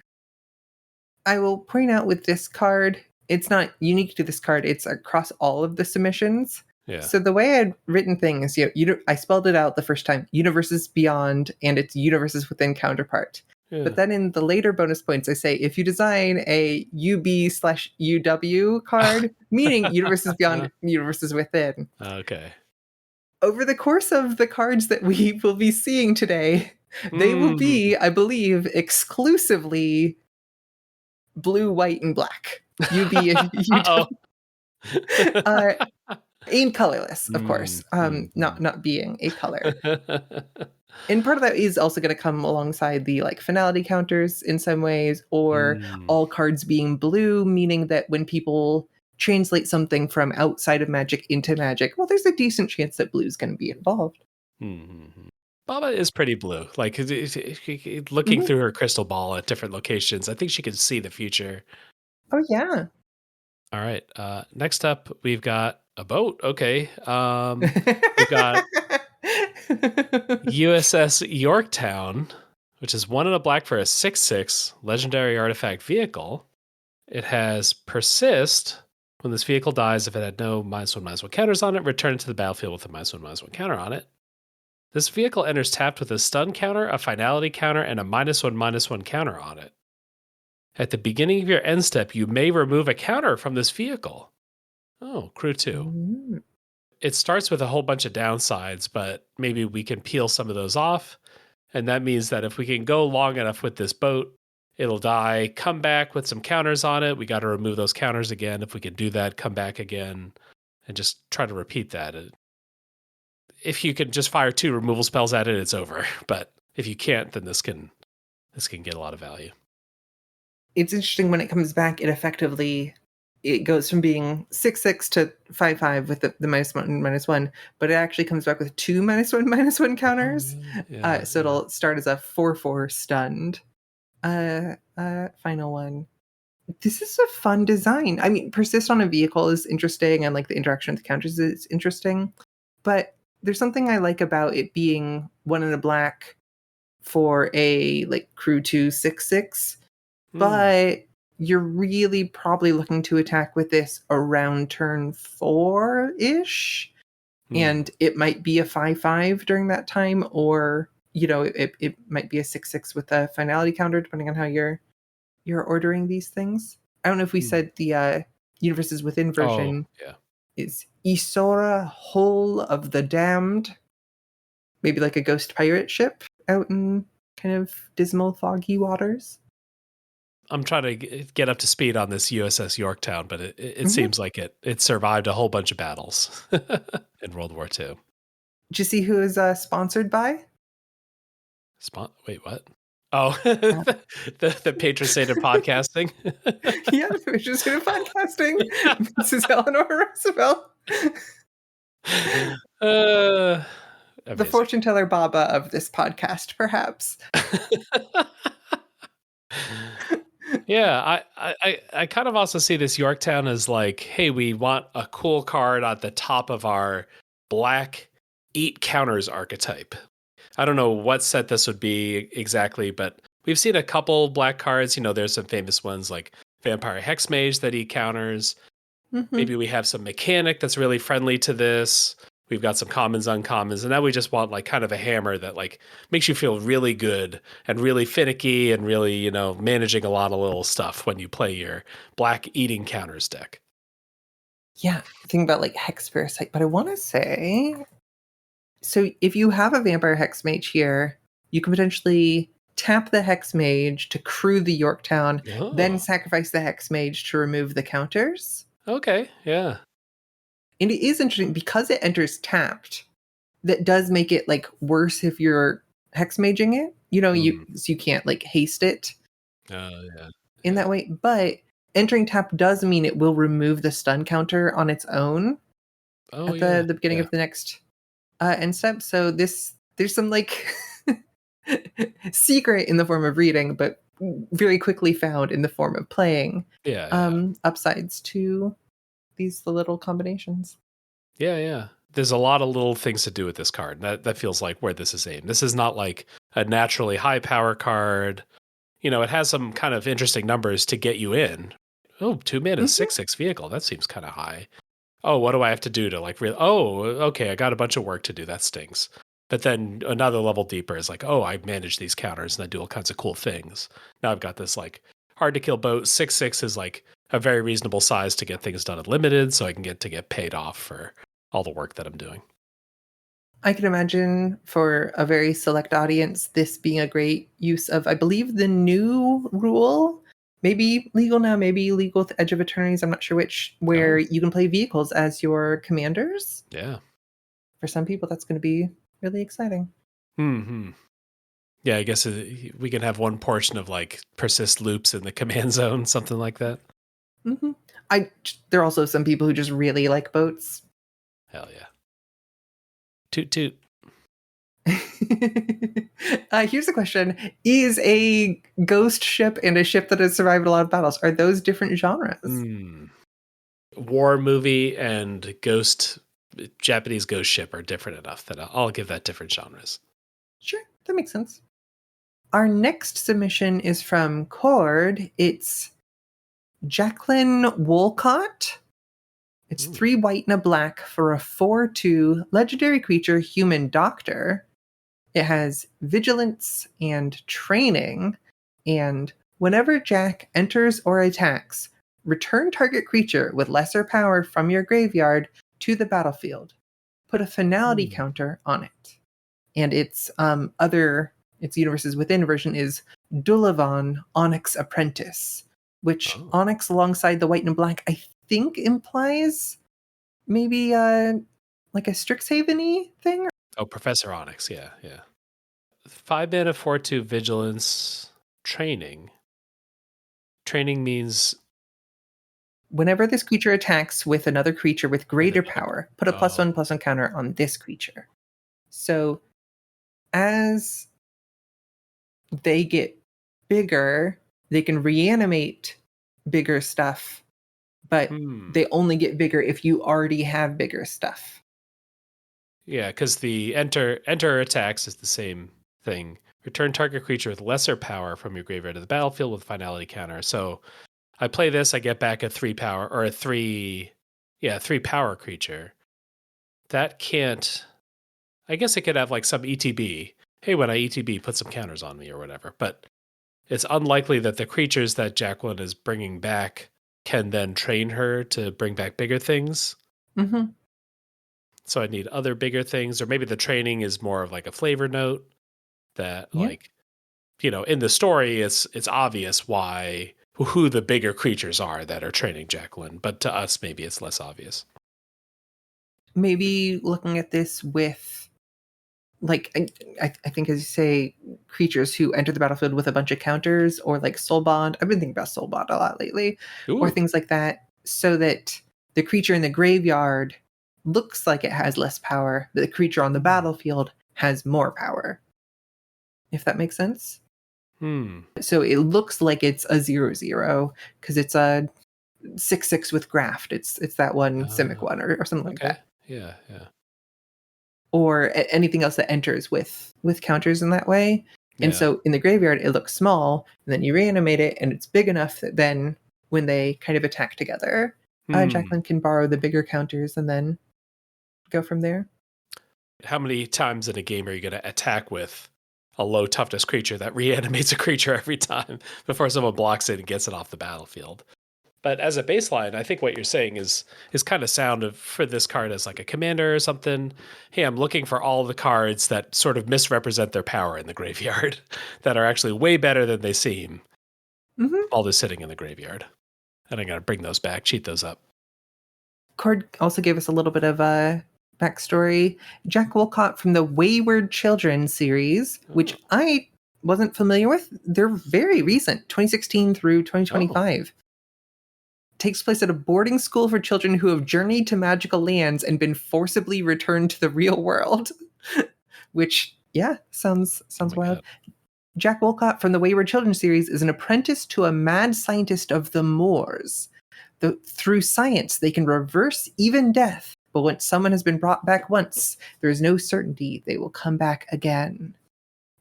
Speaker 2: I will point out with this card, it's not unique to this card. It's across all of the submissions.
Speaker 1: Yeah.
Speaker 2: So the way I'd written things, I spelled it out the first time, universes beyond, and it's universes within counterpart. Yeah. But then in the later bonus points, I say, if you design a UB/UW card, meaning universes beyond, universes within.
Speaker 1: Okay.
Speaker 2: Over the course of the cards that we will be seeing today, they will be, I believe, exclusively blue, white, and black. And colorless, of course. Not being a color. And part of that is also going to come alongside the finality counters in some ways, or all cards being blue, meaning that when people translate something from outside of Magic into Magic, well, there's a decent chance that blue is going to be involved.
Speaker 1: Baba is pretty blue. Looking through her crystal ball at different locations, I think she can see the future.
Speaker 2: Oh, yeah.
Speaker 1: All right. Next up, we've got a boat. Okay. We've got USS Yorktown, which is 1 and a black for a 6/6 legendary artifact vehicle. It has persist. When this vehicle dies, if it had no -1/-1 counters on it, return it to the battlefield with a -1/-1 counter on it. This vehicle enters tapped with a stun counter, a finality counter, and a -1/-1 counter on it. At the beginning of your end step, you may remove a counter from this vehicle. Oh, crew 2. It starts with a whole bunch of downsides, but maybe we can peel some of those off. And that means that if we can go long enough with this boat, it'll die, come back with some counters on it. We got to remove those counters again. If we can do that, come back again, and just try to repeat that. If you can just fire 2 removal spells at it, it's over. But if you can't, then this can get a lot of value.
Speaker 2: It's interesting when it comes back, it goes from being 6/6 to 5/5 with the -1/-1, but it actually comes back with 2 -1/-1 counters. So it'll start as a 4/4 stunned. Final one. This is a fun design. I mean, persist on a vehicle is interesting, and the interaction with the counters is interesting. But there's something I like about it being 1 and a black for a crew 2 6/6. But you're really probably looking to attack with this around turn 4-ish. And it might be a 5/5 during that time, or, it might be a 6/6 with a finality counter, depending on how you're ordering these things. I don't know if we said the Universes Within version is Isora, Hull of the Damned. Maybe like a ghost pirate ship out in kind of dismal, foggy waters.
Speaker 1: I'm trying to get up to speed on this USS Yorktown, but it seems like it survived a whole bunch of battles in World War II.
Speaker 2: Did you see who is sponsored by?
Speaker 1: Wait, what? Oh, the patron saint of podcasting?
Speaker 2: Yeah, the patron saint of podcasting. This is Eleanor Roosevelt. The
Speaker 1: Amazing.
Speaker 2: fortune teller Baba of this podcast, perhaps.
Speaker 1: Yeah, I kind of also see this Yorktown as like, hey, we want a cool card at the top of our black eat counters archetype. I don't know what set this would be exactly, but we've seen a couple black cards. There's some famous ones like Vampire Hexmage that eat counters.
Speaker 2: Mm-hmm.
Speaker 1: Maybe we have some mechanic that's really friendly to this. We've got some commons, uncommons, and now we just want like kind of a hammer that like makes you feel really good and really finicky and really, managing a lot of little stuff when you play your black eating counters deck.
Speaker 2: Yeah, think about like Hex Parasite, but I want to say, so if you have a Vampire Hex Mage here, you can potentially tap the Hex Mage to crew the Yorktown, then
Speaker 1: Oh,
Speaker 2: sacrifice the Hex Mage to remove the counters.
Speaker 1: okay. Yeah.
Speaker 2: And it is interesting because it enters tapped. That does make it like worse if you're Hex Maging it. You can't like haste it
Speaker 1: Yeah.
Speaker 2: in
Speaker 1: Yeah.
Speaker 2: that way. But entering tap does mean it will remove the stun counter on its own
Speaker 1: Oh,
Speaker 2: at
Speaker 1: yeah.
Speaker 2: the beginning
Speaker 1: Yeah.
Speaker 2: of the next end step. So there's some like secret in the form of reading, but very quickly found in the form of playing.
Speaker 1: Yeah. Yeah.
Speaker 2: Upsides to these little combinations.
Speaker 1: Yeah. Yeah. There's a lot of little things to do with this card. That feels like where this is aimed. This is not like a naturally high power card. It has some kind of interesting numbers to get you in. Oh, 2 mana,
Speaker 2: Mm-hmm.
Speaker 1: 6/6 vehicle. That seems kind of high. Oh, what do I have to do to like really? Oh, okay, I got a bunch of work to do. That stings. But then another level deeper is like, oh, I manage these counters and I do all kinds of cool things. Now I've got this like hard to kill boat. 6/6 is like a very reasonable size to get things done at limited, so I can get paid off for all the work that I'm doing.
Speaker 2: I can imagine for a very select audience, this being a great use of, I believe, the new rule, maybe legal now, maybe legal with Edge of Eternities, I'm not sure which, where
Speaker 1: Oh,
Speaker 2: you can play vehicles as your commanders.
Speaker 1: yeah.
Speaker 2: For some people, that's going to be really exciting.
Speaker 1: Hmm. Yeah, I guess we can have one portion of like persist loops in the command zone, something like that.
Speaker 2: Mm-hmm. There are also some people who just really like boats.
Speaker 1: Hell yeah. Toot toot.
Speaker 2: Here's a question. Is a ghost ship and a ship that has survived a lot of battles, are those different genres?
Speaker 1: War movie and Japanese ghost ship are different enough that I'll give that different genres.
Speaker 2: Sure, that makes sense. Our next submission is from Cord. It's Jacqueline Wolcott. It's 3 white and a black for a 4/2 legendary creature human doctor. It has vigilance and training. And whenever Jack enters or attacks, return target creature with lesser power from your graveyard to the battlefield. Put a finality counter on it. And its universes within version is Dulavan Onyx Apprentice, which Onyx alongside the white and black I think implies maybe like a Strixhaven-y thing.
Speaker 1: Oh, Professor Onyx, yeah. 5 mana 4/2 vigilance training. Training means
Speaker 2: Whenever this creature attacks with another creature with greater power, put a +1/+1 counter on this creature. So as they get bigger, they can reanimate bigger stuff, but they only get bigger if you already have bigger stuff.
Speaker 1: Yeah, because the enter attacks is the same thing. Return target creature with lesser power from your graveyard to the battlefield with finality counter. So I play this, I get back a 3 power or a 3 power creature. That can't, I guess it could have like some ETB. Hey, when I ETB, put some counters on me or whatever. But it's unlikely that the creatures that Jacqueline is bringing back can then train her to bring back bigger things.
Speaker 2: Mm-hmm.
Speaker 1: So I need other bigger things, or maybe the training is more of like a flavor note that like, in the story, it's obvious who the bigger creatures are that are training Jacqueline, but to us, maybe it's less obvious.
Speaker 2: Maybe looking at this with, like, I think as you say, creatures who enter the battlefield with a bunch of counters, or like Soul Bond. I've been thinking about Soul Bond a lot lately, or things like that, so that the creature in the graveyard looks like it has less power, but the creature on the battlefield has more power. If that makes sense. So it looks like it's a 0/0 because it's a 6/6 with graft. It's that one Simic one or something like
Speaker 1: Okay.
Speaker 2: that.
Speaker 1: Yeah, yeah.
Speaker 2: Or anything else that enters with counters in that way. And
Speaker 1: Yeah.
Speaker 2: so in the graveyard, it looks small, and then you reanimate it, and it's big enough that then when they kind of attack together, Jacqueline can borrow the bigger counters and then go from there.
Speaker 1: How many times in a game are you going to attack with a low toughness creature that reanimates a creature every time before someone blocks it and gets it off the battlefield? But as a baseline, I think what you're saying is kind of sound for this card as like a commander or something. Hey, I'm looking for all the cards that sort of misrepresent their power in the graveyard that are actually way better than they seem while they're sitting in the graveyard. And I'm going to bring those back, cheat those up.
Speaker 2: Cord also gave us a little bit of a backstory. Jack Wolcott from the Wayward Children series, which I wasn't familiar with. They're very recent, 2016 through 2025. Takes place at a boarding school for children who have journeyed to magical lands and been forcibly returned to the real world. Which, yeah, sounds wild. God. Jack Wolcott from the Wayward Children series is an apprentice to a mad scientist of the moors. Through science, they can reverse even death, but when someone has been brought back once, there is no certainty they will come back again.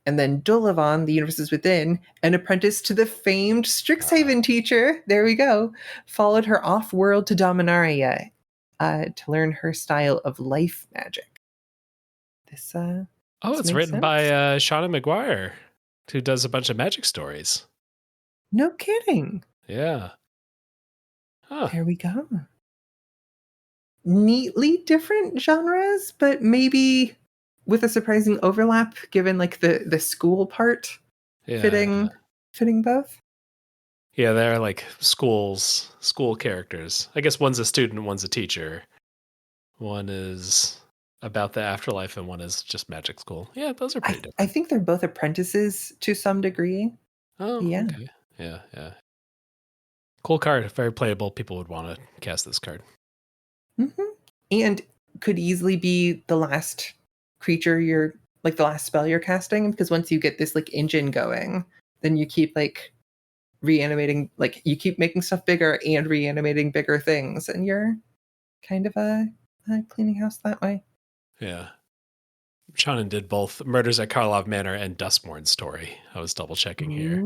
Speaker 2: And then Dolavan, the universe is within, an apprentice to the famed Strixhaven teacher, there we go, followed her off-world to Dominaria to learn her style of life magic. This
Speaker 1: it's written by Shauna McGuire, who does a bunch of magic stories.
Speaker 2: No kidding.
Speaker 1: Yeah. Huh.
Speaker 2: There we go. Neatly different genres, but maybe with a surprising overlap given like the school part fitting both.
Speaker 1: Yeah, they're like school characters. I guess one's a student, one's a teacher. One is about the afterlife and one is just magic school. Yeah, those are pretty different.
Speaker 2: I think they're both apprentices to some degree.
Speaker 1: Oh, yeah. Okay. Yeah. Cool card. Very playable. People would want to cast this card.
Speaker 2: And could easily be the last creature the last spell you're casting, because once you get this like engine going, then you keep like reanimating, like you keep making stuff bigger and reanimating bigger things, and you're kind of cleaning house that way.
Speaker 1: Yeah. Shannon did both Murders at Karlov Manor and Duskmorn Story. I was double checking here.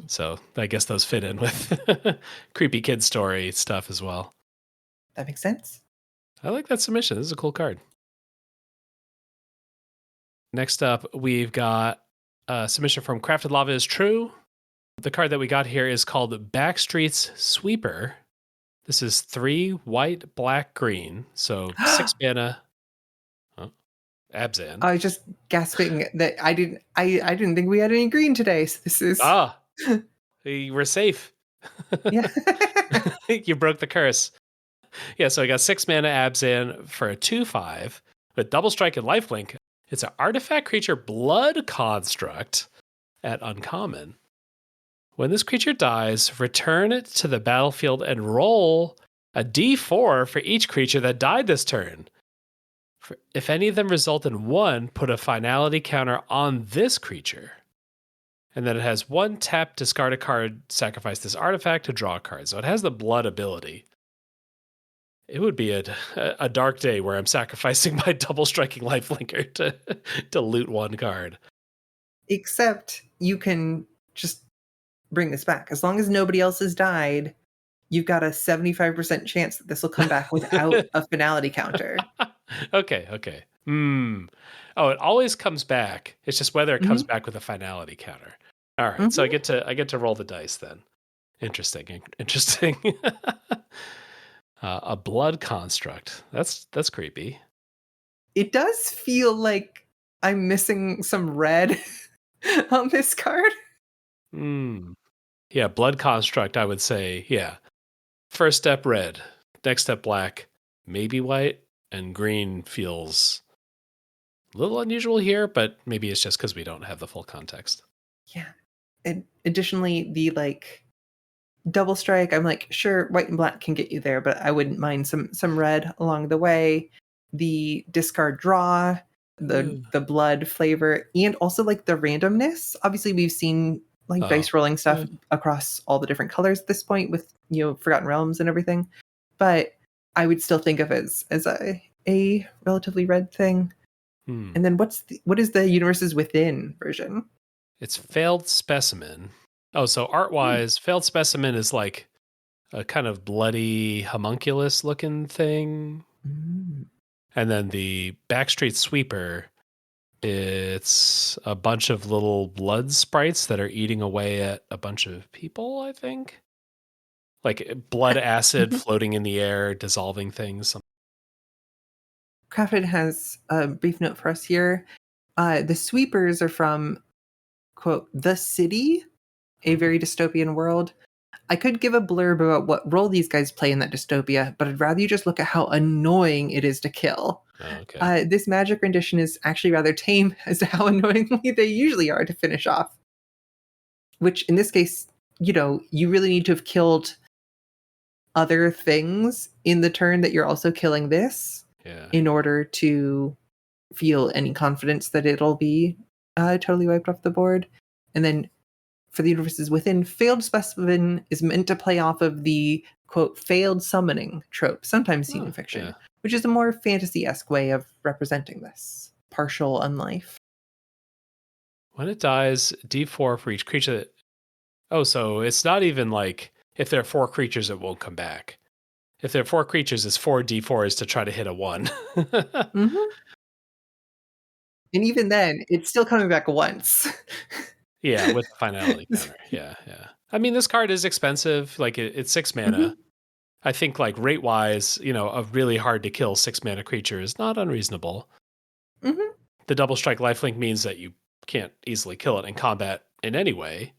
Speaker 1: So I guess those fit in with creepy kid story stuff as well.
Speaker 2: That makes sense.
Speaker 1: I like that submission. This is a cool card. Next up, we've got a submission from Crafted Lava is True. The card that we got here is called Backstreet's Sweeper. This is 3 white, black, green. So 6 mana. Abzan.
Speaker 2: I was just gasping that I didn't think we had any green today. So this is
Speaker 1: you were safe.
Speaker 2: Yeah.
Speaker 1: You broke the curse. Yeah, so I got 6 mana Abzan for a 2/5 with double strike and lifelink. It's an artifact creature blood construct at uncommon. When this creature dies, return it to the battlefield and roll a d4 for each creature that died this turn. If any of them result in 1, put a finality counter on this creature. And then it has 1 tap, discard a card, sacrifice this artifact to draw a card. So it has the blood ability. It would be a dark day where I'm sacrificing my double striking lifelinker to loot 1 card.
Speaker 2: Except you can just bring this back. As long as nobody else has died, you've got a 75% chance that this will come back without a finality counter.
Speaker 1: Okay. Oh, it always comes back. It's just whether it comes back with a finality counter. All right, so I get to roll the dice then. Interesting. A blood construct. That's creepy.
Speaker 2: It does feel like I'm missing some red on this card.
Speaker 1: Yeah, blood construct, I would say, yeah. First step red, next step black, maybe white, and green feels a little unusual here, but maybe it's just because we don't have the full context.
Speaker 2: Yeah. And additionally, the like double strike, I'm like, sure, white and black can get you there, but I wouldn't mind some red along the way. the discard draw, the blood flavor, and also like the randomness. Obviously, we've seen like dice rolling stuff across all the different colors at this point with, you know, Forgotten Realms and everything. But I would still think of it as a relatively red thing. And then what is the Universes Within version?
Speaker 1: It's Failed Specimen. Oh, so art-wise, Failed Specimen is like a kind of bloody homunculus looking thing. And then the Backstreet Sweeper, it's a bunch of little blood sprites that are eating away at a bunch of people, I think. Like blood acid floating in the air, dissolving things.
Speaker 2: Crafted has a brief note for us here. The sweepers are from, quote, the city, a very dystopian world. I could give a blurb about what role these guys play in that dystopia, but I'd rather you just look at how annoying it is to kill.
Speaker 1: Oh, okay.
Speaker 2: This magic rendition is actually rather tame as to how annoyingly they usually are to finish off. Which, in this case, you know, you really need to have killed other things in the turn that you're also killing this in order to feel any confidence that it'll be totally wiped off the board. And then for the Universes Within, Failed Specimen is meant to play off of the, quote, failed summoning trope, sometimes seen in fiction, which is a more fantasy-esque way of representing this partial unlife.
Speaker 1: When it dies, D4 for each creature that... Oh, so it's not even like if there are 4 creatures, it won't come back. If there are 4 creatures, it's 4 D4s to try to hit a 1.
Speaker 2: Mm-hmm. And even then, it's still coming back once.
Speaker 1: Yeah, with the finality counter. Yeah. I mean, this card is expensive. Like, it's 6 mana.
Speaker 2: Mm-hmm.
Speaker 1: I think, like, rate-wise, you know, a really hard-to-kill 6 mana creature is not unreasonable.
Speaker 2: Mm-hmm.
Speaker 1: The double strike lifelink means that you can't easily kill it in combat in any way.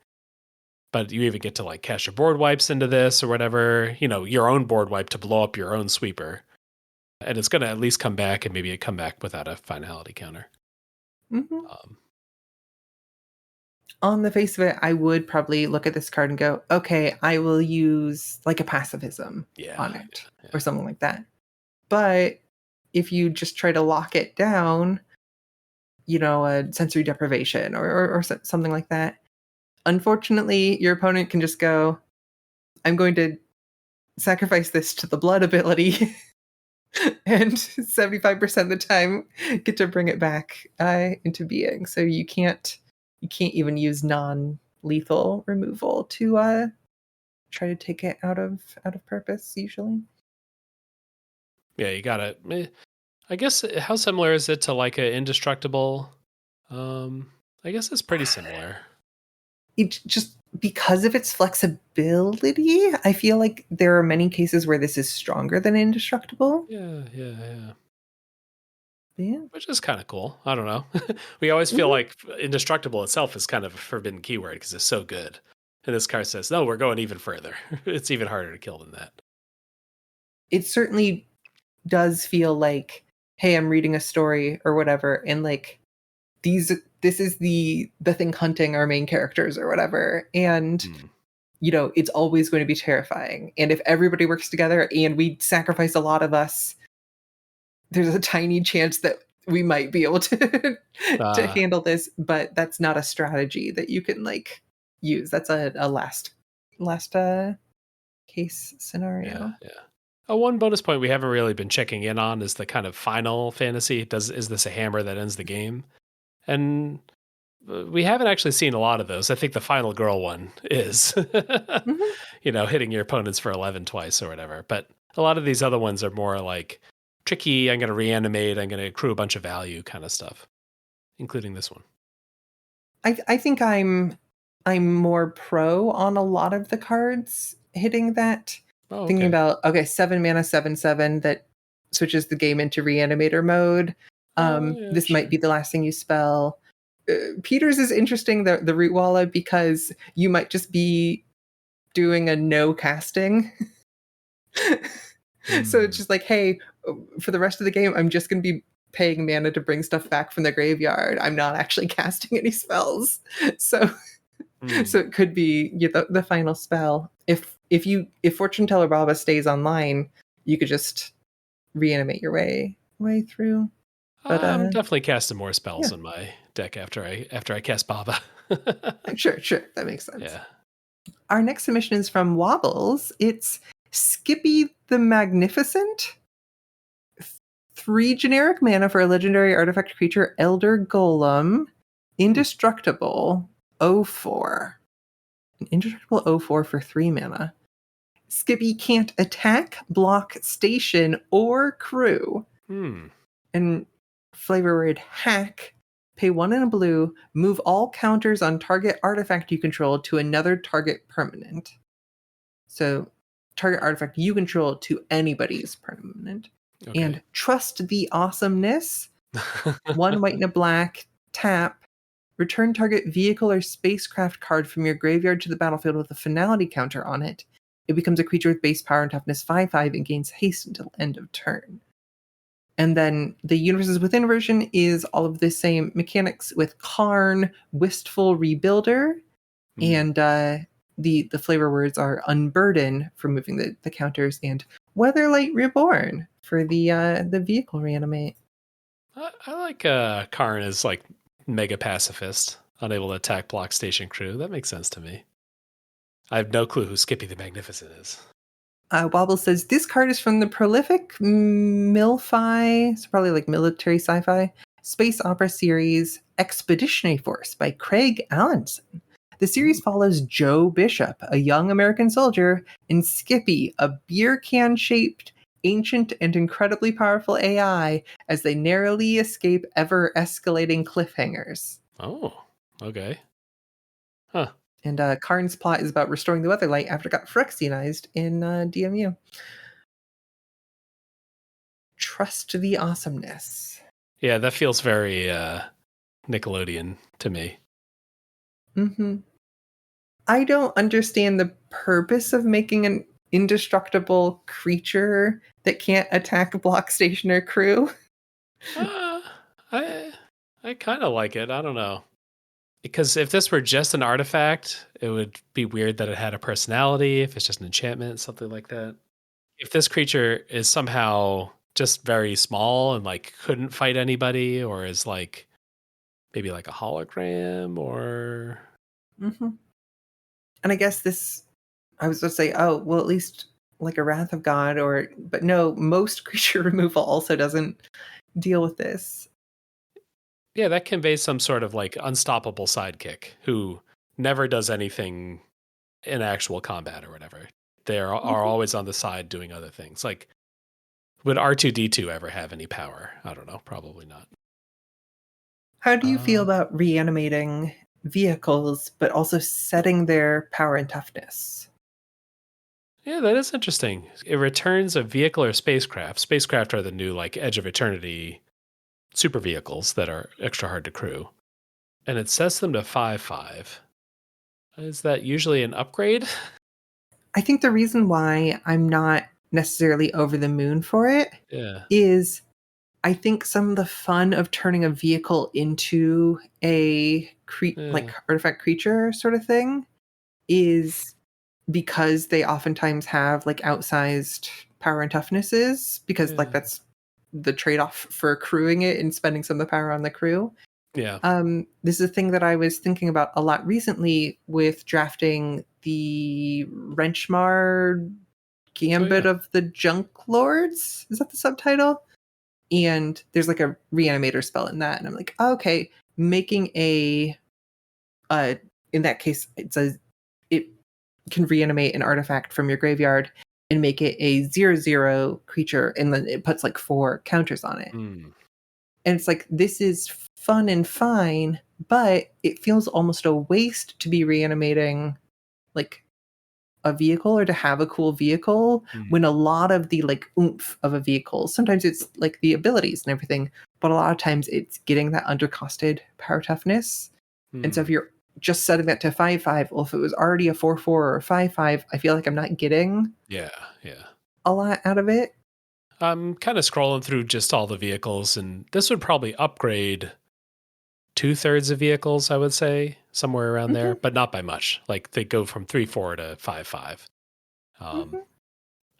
Speaker 1: But you even get to, like, cast your board wipes into this or whatever. You know, your own board wipe to blow up your own sweeper. And it's going to at least come back, and maybe it come back without a finality counter.
Speaker 2: Mm-hmm. On the face of it, I would probably look at this card and go, okay, I will use like a pacifism on it or something like that. But if you just try to lock it down, you know, a sensory deprivation or something like that, unfortunately, your opponent can just go, I'm going to sacrifice this to the blood ability and 75% of the time get to bring it back into being. So you can't even use non-lethal removal to try to take it out of purpose usually.
Speaker 1: Yeah, you gotta... I guess, how similar is it to like a indestructible? I guess it's pretty similar.
Speaker 2: It just, because of its flexibility, I feel like there are many cases where this is stronger than indestructible.
Speaker 1: Yeah.
Speaker 2: Yeah.
Speaker 1: Which is kind of cool. I don't know. We always feel like indestructible itself is kind of a forbidden keyword because it's so good. And this card says, no, we're going even further. It's even harder to kill than that.
Speaker 2: It certainly does feel like, hey, I'm reading a story or whatever, and like this is the thing hunting our main characters or whatever. And you know, it's always going to be terrifying. And if everybody works together and we sacrifice a lot of us, there's a tiny chance that we might be able to handle this, but that's not a strategy that you can like use. That's a last case scenario.
Speaker 1: Yeah. One bonus point we haven't really been checking in on is the kind of final fantasy. Is this a hammer that ends the game? And we haven't actually seen a lot of those. I think the final girl one is, you know, hitting your opponents for 11 twice or whatever. But a lot of these other ones are more like tricky, I'm going to reanimate, I'm going to accrue a bunch of value kind of stuff, including this one.
Speaker 2: I think I'm more pro on a lot of the cards hitting that.
Speaker 1: Oh,
Speaker 2: Thinking about, okay, 7 mana, 7/7 that switches the game into reanimator mode. This might be the last thing you spell. Peters is interesting, the root walla, because you might just be doing a no casting. So it's just like, hey, for the rest of the game, I'm just going to be paying mana to bring stuff back from the graveyard. I'm not actually casting any spells. So it could be the final spell. If Fortune Teller Baba stays online, you could just reanimate your way way through. But
Speaker 1: I'm definitely casting more
Speaker 2: yeah,
Speaker 1: spells in my deck after I cast Baba.
Speaker 2: sure, that makes sense.
Speaker 1: Yeah.
Speaker 2: Our next submission is from Wobbles. It's Skippy the Magnificent. 3 generic mana for a legendary artifact creature, Elder Golem. Indestructible 04. An indestructible 04 for 3 mana. Skippy can't attack, block, station, or crew.
Speaker 1: Hmm.
Speaker 2: And flavor word hack. Pay 1 and a blue, move all counters on target artifact you control to another target permanent. So target artifact you control to anybody's permanent.
Speaker 1: Okay.
Speaker 2: And trust the awesomeness. 1 white and a black, tap. Return target vehicle or spacecraft card from your graveyard to the battlefield with a finality counter on it. It becomes a creature with base power and toughness 5/5 and gains haste until end of turn. And then the Universes Within version is all of the same mechanics with Karn, Wistful Rebuilder, and the flavor words are Unburden for moving the counters, and Weatherlight Reborn for the vehicle reanimate.
Speaker 1: I like Karn as like mega pacifist, unable to attack block station crew. That makes sense to me. I have no clue who Skippy the Magnificent is.
Speaker 2: Wobble says this card is from the prolific MILFI, so probably like military sci-fi, space opera series Expeditionary Force by Craig Allenson. The series follows Joe Bishop, a young American soldier, and Skippy, a beer can shaped, ancient, and incredibly powerful AI, as they narrowly escape ever escalating cliffhangers.
Speaker 1: Oh, okay. Huh.
Speaker 2: And Karn's plot is about restoring the Weatherlight after it got Phyrexianized in DMU. Trust the awesomeness.
Speaker 1: Yeah, that feels very Nickelodeon to me.
Speaker 2: Mm-hmm. I don't understand the purpose of making an indestructible creature that can't attack, block, station, or crew.
Speaker 1: Uh, I I kind of like it. I don't know. Because if this were just an artifact, it would be weird that it had a personality. If it's just an enchantment, something like that. If this creature is somehow just very small and like couldn't fight anybody, or is like maybe like a hologram, or
Speaker 2: Mm-hmm. And I guess I was going to say, oh, well, at least like a Wrath of God, but no, most creature removal also doesn't deal with this.
Speaker 1: yeah, that conveys some sort of like unstoppable sidekick who never does anything in actual combat or whatever. They are
Speaker 2: Mm-hmm.
Speaker 1: always on the side doing other things. Like, would R2D2 ever have any power? I don't know. Probably not.
Speaker 2: How do you feel about reanimating vehicles, but also setting their power and toughness?
Speaker 1: Yeah, that is interesting. It returns a vehicle or spacecraft. Spacecraft are the new like Edge of Eternity super vehicles that are extra hard to crew. And it sets them to 5/5. Is that usually an upgrade?
Speaker 2: I think the reason why I'm not necessarily over the moon for it
Speaker 1: Yeah.
Speaker 2: is I think some of the fun of turning a vehicle into a like
Speaker 1: Yeah.
Speaker 2: artifact creature sort of thing is because they oftentimes have like outsized power and toughnesses because like
Speaker 1: Yeah.
Speaker 2: that's the trade-off for crewing it and spending some of the power on the crew.
Speaker 1: Yeah.
Speaker 2: This is a thing that I was thinking about a lot recently with drafting the Wrenchmar
Speaker 1: Oh
Speaker 2: Gambit
Speaker 1: yeah.
Speaker 2: of the Junk Lords. Is that the subtitle? And there's like a reanimator spell in that, and I'm like, oh, okay, making uh in that case, it can reanimate an artifact from your graveyard and make it a 0/0 creature, and then it puts like 4 counters on it.
Speaker 1: Mm.
Speaker 2: And it's like, this is fun and fine, but it feels almost a waste to be reanimating like a vehicle or to have a cool vehicle
Speaker 1: Mm.
Speaker 2: when a lot of the like oomph of a vehicle, sometimes it's like the abilities and everything, but a lot of times it's getting that undercosted power toughness. And so if
Speaker 1: Mm.
Speaker 2: you're just setting that to 5/5, well, if it was already a 4/4 or a 5/5, I feel like I'm not getting
Speaker 1: Yeah. Yeah.
Speaker 2: a lot out of it.
Speaker 1: I'm kind of scrolling through just all the vehicles, and this would probably upgrade 2/3 of vehicles, I would say, somewhere around there,
Speaker 2: Hmm.
Speaker 1: but not by much. Like they go from 3/4 to 5/5. Um,
Speaker 2: Hmm.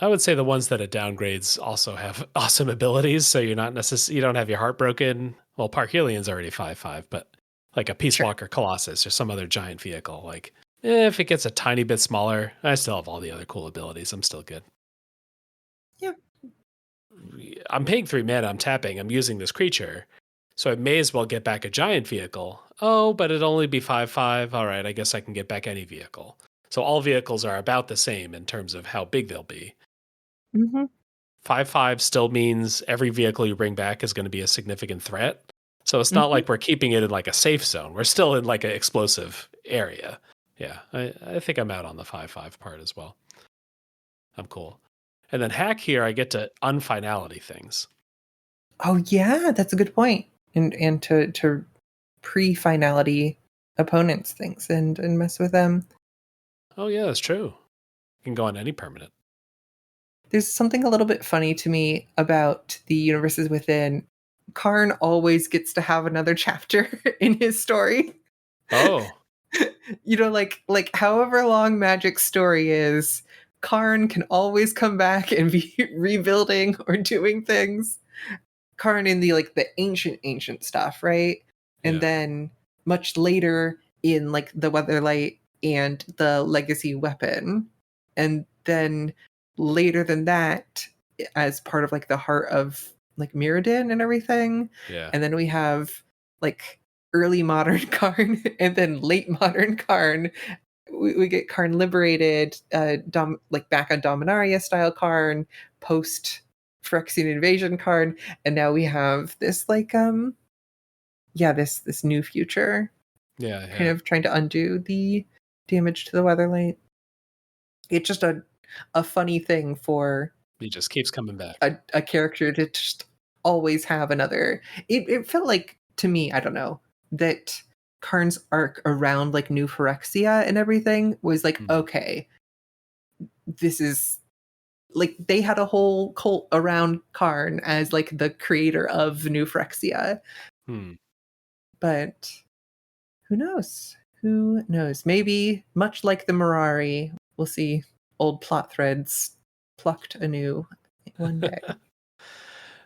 Speaker 1: I would say the ones that it downgrades also have awesome abilities, so you're not you don't have your heart broken. Well, Parhelion's already 5/5, but like a Peace
Speaker 2: Sure.
Speaker 1: Walker Colossus or some other giant vehicle, like if it gets a tiny bit smaller, I still have all the other cool abilities. I'm still good.
Speaker 2: Yeah.
Speaker 1: I'm paying 3 mana, I'm tapping, I'm using this creature. So I may as well get back a giant vehicle. Oh, but it'd only be 5/5. All right, I guess I can get back any vehicle. So all vehicles are about the same in terms of how big they'll be.
Speaker 2: Mm-hmm.
Speaker 1: 5/5 still means every vehicle you bring back is going to be a significant threat. So it's not
Speaker 2: Mm-hmm.
Speaker 1: like we're keeping it in like a safe zone. We're still in like an explosive area. Yeah, I think I'm out on the 5/5 part as well. I'm cool. And then hack here, I get to unfinality things.
Speaker 2: Oh yeah, that's a good point. And to pre-finality opponents things and mess with them.
Speaker 1: Oh yeah, that's true. You can go on any permanent.
Speaker 2: There's something a little bit funny to me about the universes within. Karn always gets to have another chapter in his story.
Speaker 1: Oh,
Speaker 2: Like however long Magic's story is, Karn can always come back and be rebuilding or doing things. Karn in the like the ancient stuff, right? And
Speaker 1: yeah,
Speaker 2: then much later in like the Weatherlight and the Legacy Weapon. And then later than that, as part of like the heart of like Mirrodin and everything.
Speaker 1: yeah,
Speaker 2: And then we have like early modern Karn and then late modern Karn. We get Karn liberated, like back on Dominaria style Karn, post Phyrexian invasion Karn, and now we have this like yeah, this new future,
Speaker 1: yeah,
Speaker 2: kind
Speaker 1: yeah.
Speaker 2: of trying to undo the damage to the Weatherlight. It's just a funny thing for
Speaker 1: He just keeps coming back.
Speaker 2: a character to just always have another. It felt like to me, I don't know, that Karn's arc around like New Phyrexia and everything was like,
Speaker 1: Mhm.
Speaker 2: okay, this is like they had a whole cult around Karn as like the creator of New Phyrexia.
Speaker 1: Hmm.
Speaker 2: But who knows? Who knows? Maybe much like the Mirari, we'll see old plot threads plucked anew one day.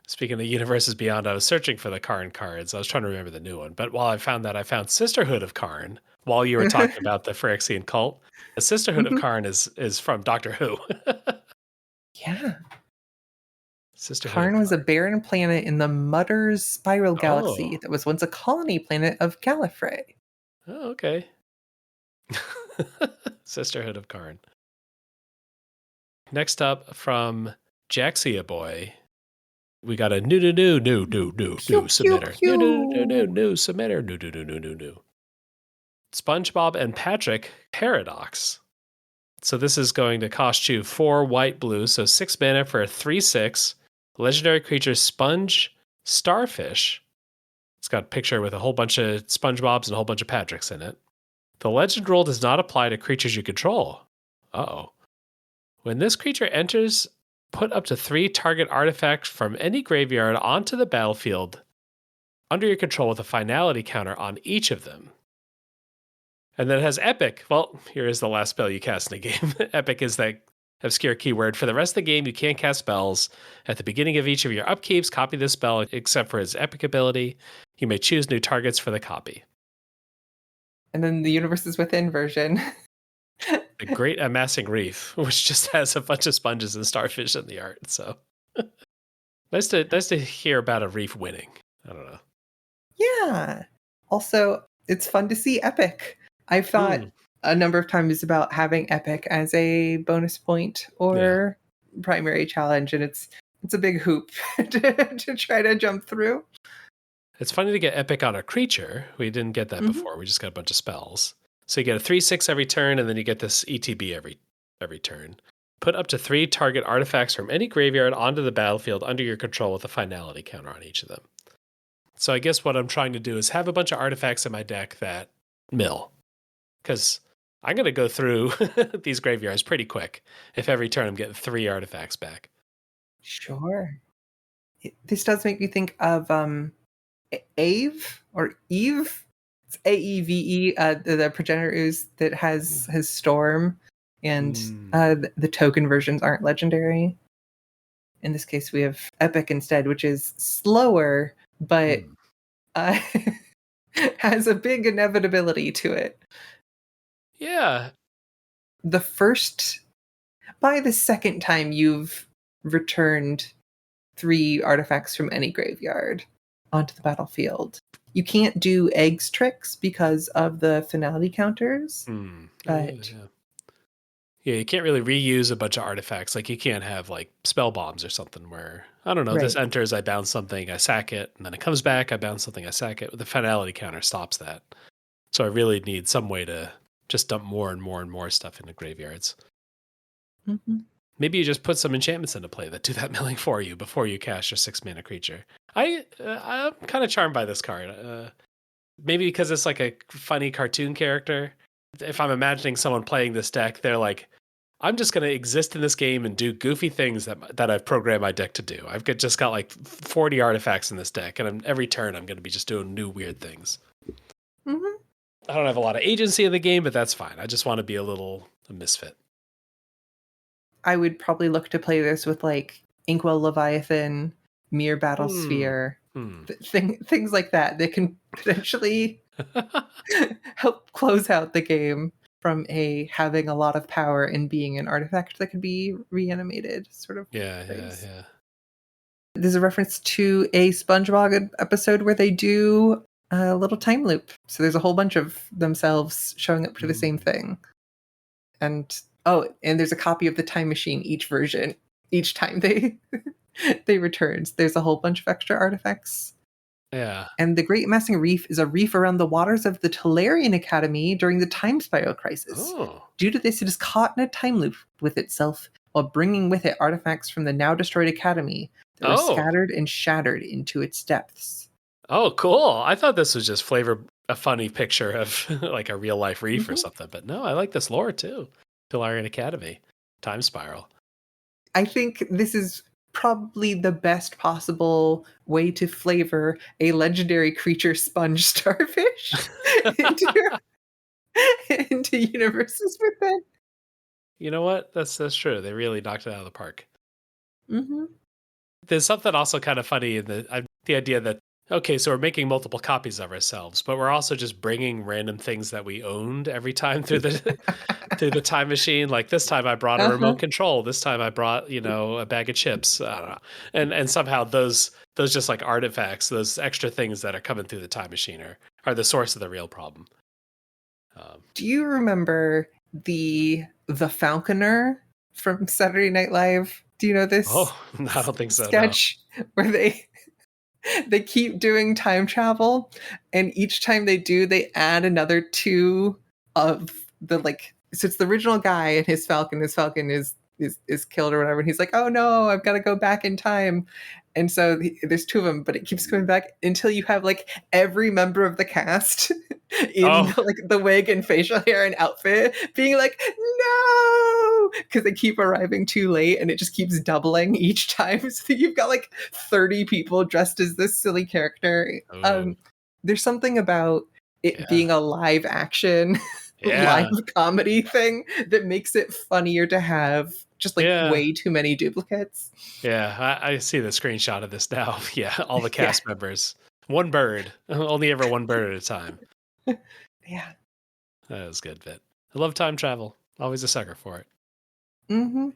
Speaker 1: Speaking of the universes beyond, I was searching for the Karn cards. I was trying to remember the new one, but while I found that, I found Sisterhood of Karn. While you were talking about the Phyrexian cult, the Sisterhood of
Speaker 2: Mhm.
Speaker 1: Karn is from Doctor Who.
Speaker 2: Yeah.
Speaker 1: Sisterhood of
Speaker 2: Karn was a
Speaker 1: Karn.
Speaker 2: barren planet in the Mutter's spiral
Speaker 1: Oh,
Speaker 2: galaxy that was once a colony planet of Gallifrey.
Speaker 1: oh, okay. Sisterhood of Karn. Next up from Jaxia Boy, we got a new
Speaker 2: Pew pew
Speaker 1: submitter.
Speaker 2: pew.
Speaker 1: New submitter. New. SpongeBob and Patrick Paradox. So this is going to cost you 4 white blue, so 6 mana for a 3/6 legendary creature Sponge Starfish. It's got a picture with a whole bunch of SpongeBobs and a whole bunch of Patricks in it. The legend rule does not apply to creatures you control. Uh-oh. When this creature enters, put up to 3 target artifacts from any graveyard onto the battlefield under your control with a finality counter on each of them. And then it has Epic. Well, here is the last spell you cast in a game. Epic is that obscure keyword. For the rest of the game, you can't cast spells. At the beginning of each of your upkeeps, copy this spell except for its Epic ability. You may choose new targets for the copy.
Speaker 2: And then the Universes Within version.
Speaker 1: The Great Amassing Reef, which just has a bunch of sponges and starfish in the art. So nice to hear about a reef winning. I don't know.
Speaker 2: Yeah. Also, it's fun to see Epic. I've thought
Speaker 1: Hmm.
Speaker 2: a number of times about having Epic as a bonus point
Speaker 1: Yeah.
Speaker 2: or primary challenge, and it's a big hoop to try to jump through.
Speaker 1: It's funny to get Epic on a creature. We didn't get that
Speaker 2: Mm-hmm.
Speaker 1: before. We just got a bunch of spells. So you get a 3/6 every turn, and then you get this ETB every turn. Put up to 3 target artifacts from any graveyard onto the battlefield under your control with a finality counter on each of them. So I guess what I'm trying to do is have a bunch of artifacts in my deck that mill. Because I'm going to go through these graveyards pretty quick if every turn I'm getting 3 artifacts back.
Speaker 2: Sure. This does make me think of Ave or Eve. It's Aeve, the progenitor ooze that has his storm. And the token versions aren't legendary. In this case, we have Epic instead, which is slower, but has a big inevitability to it.
Speaker 1: Yeah.
Speaker 2: By the second time you've returned 3 artifacts from any graveyard onto the battlefield, you can't do eggs tricks because of the finality counters. But
Speaker 1: yeah, you can't really reuse a bunch of artifacts. Like you can't have like spell bombs or something where, I don't know, this
Speaker 2: right.
Speaker 1: enters, I bounce something, I sack it, and then it comes back, I bounce something, I sack it. The finality counter stops that. So I really need some way to just dump more and more and more stuff into graveyards.
Speaker 2: Mm-hmm.
Speaker 1: Maybe you just put some enchantments into play that do that milling for you before you cast your 6-mana creature. I'm kind of charmed by this card. Maybe because it's like a funny cartoon character. If I'm imagining someone playing this deck, they're like, I'm just going to exist in this game and do goofy things that I've programmed my deck to do. Just got like 40 artifacts in this deck, and every turn I'm going to be just doing new weird things.
Speaker 2: Mm-hmm.
Speaker 1: I don't have a lot of agency in the game, but that's fine. I just want to be a misfit.
Speaker 2: I would probably look to play this with like Inkwell Leviathan, Mere Battlesphere, things like that can potentially help close out the game from having a lot of power and being an artifact that could be reanimated sort of place.
Speaker 1: Yeah.
Speaker 2: There's a reference to a SpongeBob episode where they do a little time loop. So there's a whole bunch of themselves showing up to the same thing. And there's a copy of the time machine each time they return. There's a whole bunch of extra artifacts.
Speaker 1: Yeah.
Speaker 2: And the Great Massing Reef is a reef around the waters of the Tolarian Academy during the Time Spiral Crisis.
Speaker 1: Oh.
Speaker 2: Due to this, it is caught in a time loop with itself while bringing with it artifacts from the now destroyed Academy that were scattered and shattered into its depths.
Speaker 1: Oh, cool. I thought this was just a funny picture of like a real life reef or something, but no, I like this lore too. Tolarian Academy, Time Spiral.
Speaker 2: I think this is probably the best possible way to flavor a legendary creature sponge starfish into universes with it.
Speaker 1: You know what? That's true. They really knocked it out of the park.
Speaker 2: Mm-hmm.
Speaker 1: There's something also kind of funny in the idea that, okay, so we're making multiple copies of ourselves, but we're also just bringing random things that we owned every time through the time machine. Like this time I brought a remote control. This time I brought, a bag of chips. I don't know. And somehow those just like artifacts, those extra things that are coming through the time machine are the source of the real problem.
Speaker 2: Do you remember the Falconer from Saturday Night Live? Do you know this?
Speaker 1: Oh, I don't think so.
Speaker 2: Sketch where they keep doing time travel, and each time they do, they add another 2 of the so it's the original guy and his falcon. His falcon is killed or whatever, and he's like, "Oh no, I've got to go back in time." And so there's 2 of them, but it keeps coming back until you have like every member of the cast in the wig and facial hair and outfit being like, no, because they keep arriving too late, and it just keeps doubling each time. So you've got like 30 people dressed as this silly character. There's something about it being a live action live comedy thing that makes it funnier to have just way too many duplicates.
Speaker 1: Yeah, I see the screenshot of this now. Yeah, all the cast members. One bird. Only ever one bird at a time.
Speaker 2: Yeah.
Speaker 1: That was good bit. I love time travel. Always a sucker for it.
Speaker 2: Mm-hmm.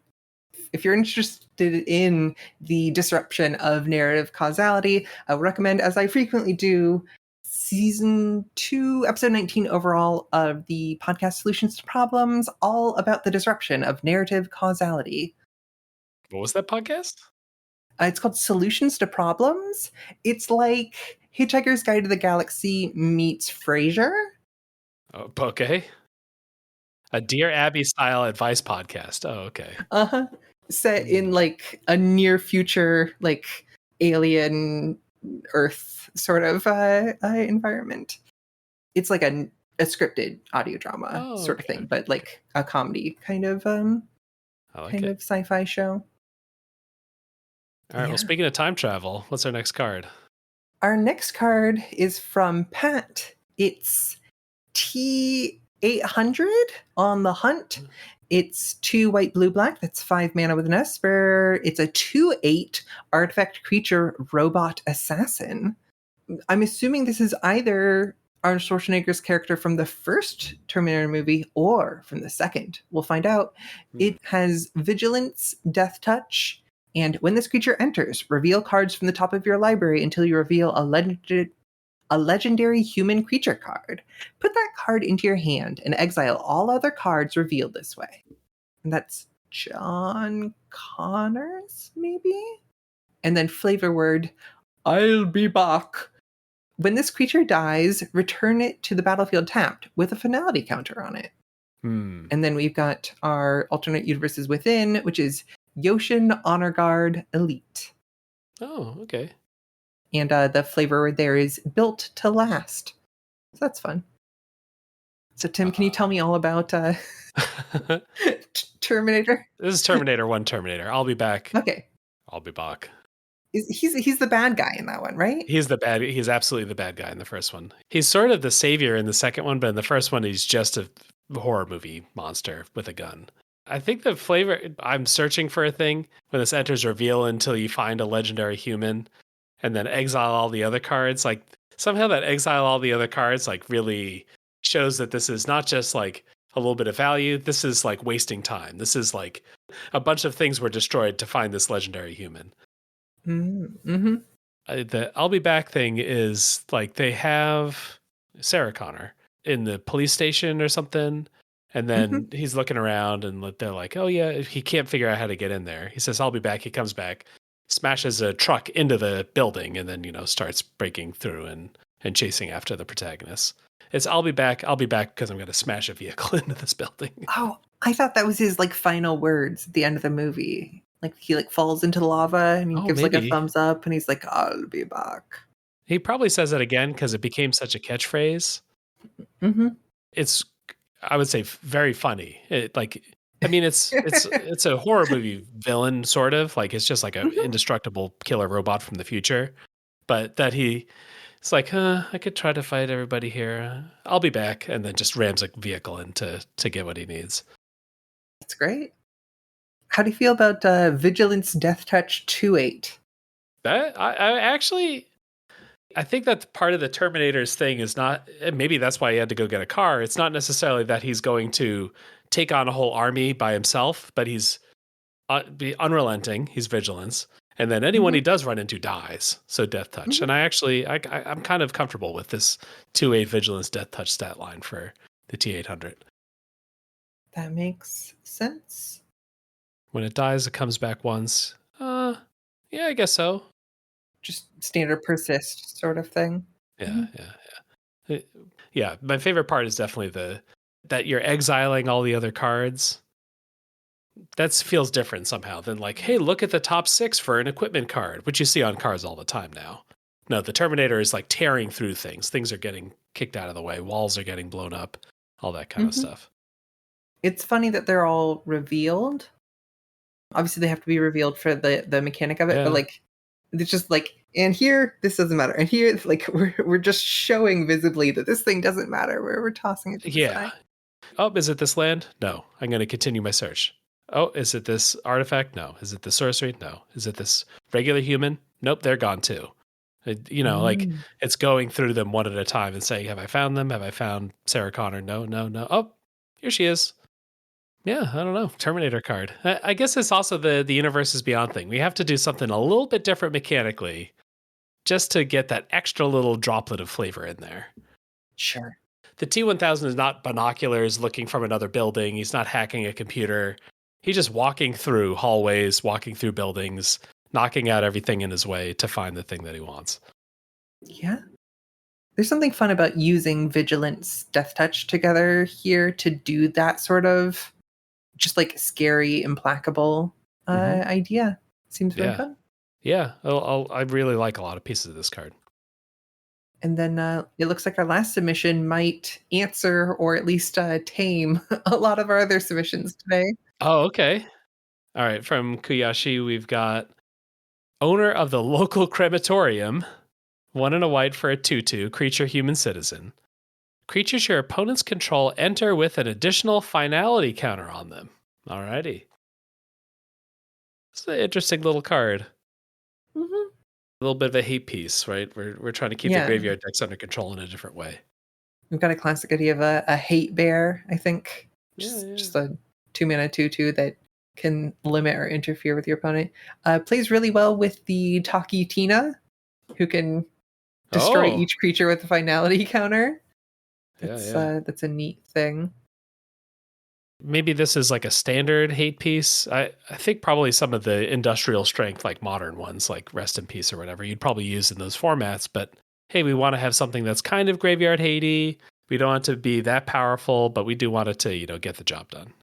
Speaker 2: If you're interested in the disruption of narrative causality, I would recommend, as I frequently do, Season 2, Episode 19 overall of the podcast Solutions to Problems, all about the disruption of narrative causality.
Speaker 1: What was that podcast?
Speaker 2: It's called Solutions to Problems. It's like Hitchhiker's Guide to the Galaxy meets Frasier.
Speaker 1: Oh, okay. A Dear Abby style advice podcast. Oh, okay.
Speaker 2: Set in like a near future, like alien Earth sort of environment. It's like a scripted audio drama sort of thing, but like a comedy kind of of sci-fi show.
Speaker 1: All right. Well, speaking of time travel, what's our next card?
Speaker 2: Our next card is from Pat. It's 800 on the hunt. It's 2 white, blue, black. That's 5 mana with an Esper. It's a 2/8 artifact creature robot assassin. I'm assuming this is either Arnold Schwarzenegger's character from the first Terminator movie or from the second. We'll find out. It has vigilance, death touch, and when this creature enters, reveal cards from the top of your library until you reveal a legendary human creature card. Put that card into your hand and exile all other cards revealed this way. And that's John Connors, maybe? And then flavor word, I'll be back. When this creature dies, return it to the battlefield tapped with a finality counter on it. And then we've got our alternate universes within, which is Yoshin Honor Guard Elite.
Speaker 1: Oh, okay.
Speaker 2: And the flavor word there is built to last. So that's fun. So Tim, can you tell me all about Terminator?
Speaker 1: This is Terminator 1 Terminator. I'll be back.
Speaker 2: Okay.
Speaker 1: I'll be back.
Speaker 2: He's the bad guy in that one, right?
Speaker 1: He's absolutely the bad guy in the first one. He's sort of the savior in the second one, but in the first one, he's just a horror movie monster with a gun. I think the flavor, I'm searching for a thing when this enters reveal until you find a legendary human and then exile all the other cards. Like somehow that exile all the other cards like really shows that this is not just like a little bit of value. This is like wasting time. This is like a bunch of things were destroyed to find this legendary human.
Speaker 2: Mm-hmm.
Speaker 1: The I'll be back thing is like they have Sarah Connor in the police station or something. And then he's looking around and they're like, oh, yeah, he can't figure out how to get in there. He says, I'll be back. He comes back, smashes a truck into the building and then, starts breaking through and chasing after the protagonist. It's I'll be back because I'm going to smash a vehicle into this building.
Speaker 2: Oh, I thought that was his like final words at the end of the movie. Like he like falls into the lava and he gives like a thumbs up and he's like, I'll be back.
Speaker 1: He probably says it again because it became such a catchphrase. It's, I would say, very funny. It's a horror movie villain, sort of. Like it's just like an indestructible killer robot from the future. But that it's like, I could try to fight everybody here. I'll be back. And then just rams a vehicle in to get what he needs.
Speaker 2: That's great. How do you feel about Vigilance Death Touch 2/8?
Speaker 1: I think that part of the Terminator's thing is not, maybe that's why he had to go get a car. It's not necessarily that he's going to take on a whole army by himself, but he's be unrelenting. He's vigilance. And then anyone he does run into dies. So death touch. And I'm kind of comfortable with this 2/8 vigilance death touch stat line for the T800.
Speaker 2: That makes sense.
Speaker 1: When it dies, it comes back once. Yeah, I guess so.
Speaker 2: Just standard persist sort of thing.
Speaker 1: Yeah. My favorite part is definitely that you're exiling all the other cards. That feels different somehow than like, hey, look at the top 6 for an equipment card, which you see on cards all the time now. No, the Terminator is like tearing through things. Things are getting kicked out of the way. Walls are getting blown up. All that kind of stuff.
Speaker 2: It's funny that they're all revealed. Obviously, they have to be revealed for the mechanic of it, but like, it's just like, and here, this doesn't matter. And here, like, we're just showing visibly that this thing doesn't matter. We're tossing it to the side.
Speaker 1: Oh, is it this land? No. I'm going to continue my search. Oh, is it this artifact? No. Is it the sorcery? No. Is it this regular human? Nope, they're gone too. Like it's going through them one at a time and saying, have I found them? Have I found Sarah Connor? No. Oh, here she is. Yeah, I don't know. Terminator card. I guess it's also the universe is beyond thing. We have to do something a little bit different mechanically just to get that extra little droplet of flavor in there.
Speaker 2: Sure.
Speaker 1: The T-1000 is not binoculars looking from another building. He's not hacking a computer. He's just walking through hallways, walking through buildings, knocking out everything in his way to find the thing that he wants.
Speaker 2: Yeah. There's something fun about using Vigilance Death Touch together here to do that sort of just like scary, implacable idea. Seems really fun.
Speaker 1: Yeah, I really like a lot of pieces of this card.
Speaker 2: And then it looks like our last submission might answer or at least tame a lot of our other submissions today.
Speaker 1: Oh, okay. All right. From Kuyashi, we've got owner of the local crematorium, 1 and a white for a 2/2, creature human citizen. Creatures your opponents control enter with an additional finality counter on them. Alrighty. It's an interesting little card.
Speaker 2: Mm-hmm.
Speaker 1: A little bit of a hate piece, right? We're trying to keep the
Speaker 2: Yeah.
Speaker 1: graveyard decks under control in a different way.
Speaker 2: We've got a classic idea of a hate bear, I think.
Speaker 1: Yeah.
Speaker 2: Just a 2-mana 2/2 that can limit or interfere with your opponent. Plays really well with the Taki Tina, who can destroy
Speaker 1: Oh,
Speaker 2: each creature with a finality counter.
Speaker 1: yeah.
Speaker 2: That's a neat thing.
Speaker 1: Maybe this is like a standard hate piece. I think probably some of the industrial strength, like modern ones, like Rest in Peace or whatever, you'd probably use in those formats. But hey, we want to have something that's kind of graveyard hatey. We don't want it to be that powerful, but we do want it to, get the job done.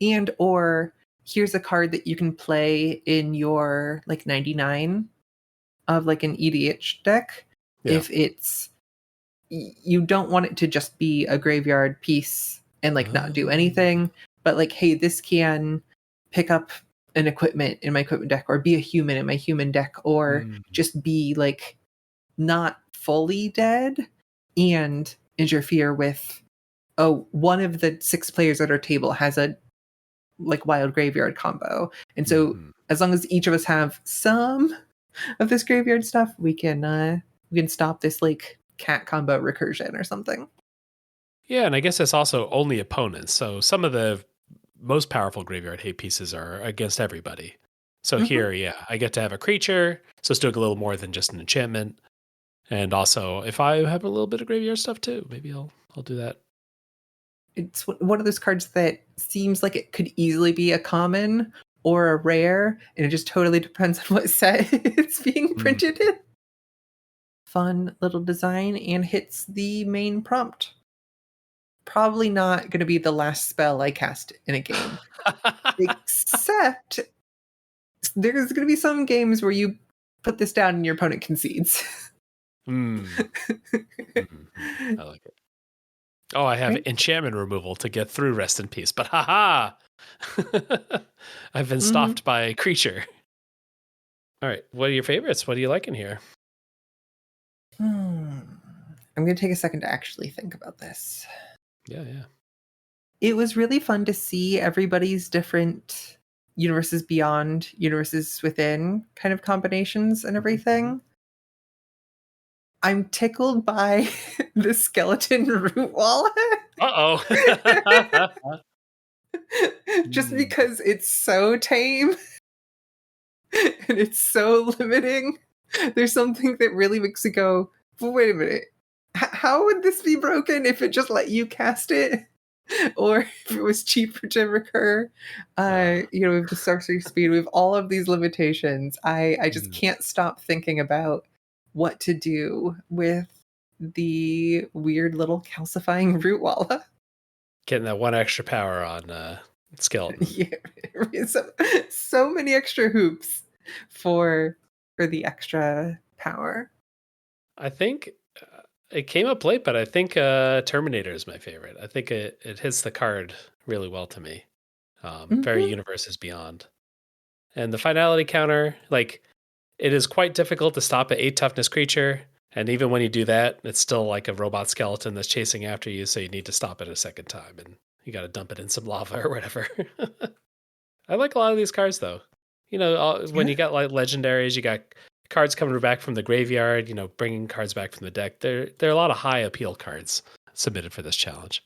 Speaker 2: And or here's a card that you can play in your like 99 of like an EDH deck.
Speaker 1: Yeah.
Speaker 2: If it's you don't want it to just be a graveyard piece and like not do anything, but like, hey, this can pick up an equipment in my equipment deck, or be a human in my human deck, or just be like not fully dead and interfere with one of the 6 players at our table has a like wild graveyard combo. And so as long as each of us have some of this graveyard stuff, we can stop this like cat combo recursion or something.
Speaker 1: Yeah, and I guess it's also only opponents. So some of the most powerful graveyard hate pieces are against everybody. So here, yeah, I get to have a creature, so it's doing a little more than just an enchantment. And also, if I have a little bit of graveyard stuff too, maybe I'll do that.
Speaker 2: It's one of those cards that seems like it could easily be a common or a rare, and it just totally depends on what set it's being printed in. Fun little design, and hits the main prompt. Probably not going to be the last spell I cast in a game. Except there's going to be some games where you put this down and your opponent concedes.
Speaker 1: I like it. Oh, I have enchantment removal to get through Rest in Peace, but haha! I've been stopped by a creature. All right, what are your favorites? What do you like in here?
Speaker 2: I'm going to take a second to actually think about this.
Speaker 1: Yeah.
Speaker 2: It was really fun to see everybody's different universes beyond, universes within kind of combinations and everything. I'm tickled by the skeleton root wallet.
Speaker 1: Uh-oh.
Speaker 2: Just because it's so tame and it's so limiting. There's something that really makes you go, well, wait a minute. How would this be broken if it just let you cast it? Or if it was cheaper to recur? We have the sorcery speed. We have all of these limitations. I just can't stop thinking about what to do with the weird little calcifying root walla.
Speaker 1: Getting that one extra power on skeleton.
Speaker 2: Yeah, so many extra hoops for the extra power.
Speaker 1: I think it came up late, but I think Terminator is my favorite. I think it hits the card really well to me. Very universes beyond. And the finality counter, like, it is quite difficult to stop an 8 toughness creature. And even when you do that, it's still like a robot skeleton that's chasing after you. So you need to stop it a second time and you got to dump it in some lava or whatever. I like a lot of these cards, though. When you got like legendaries, you got cards coming back from the graveyard, bringing cards back from the deck. There are a lot of high appeal cards submitted for this challenge.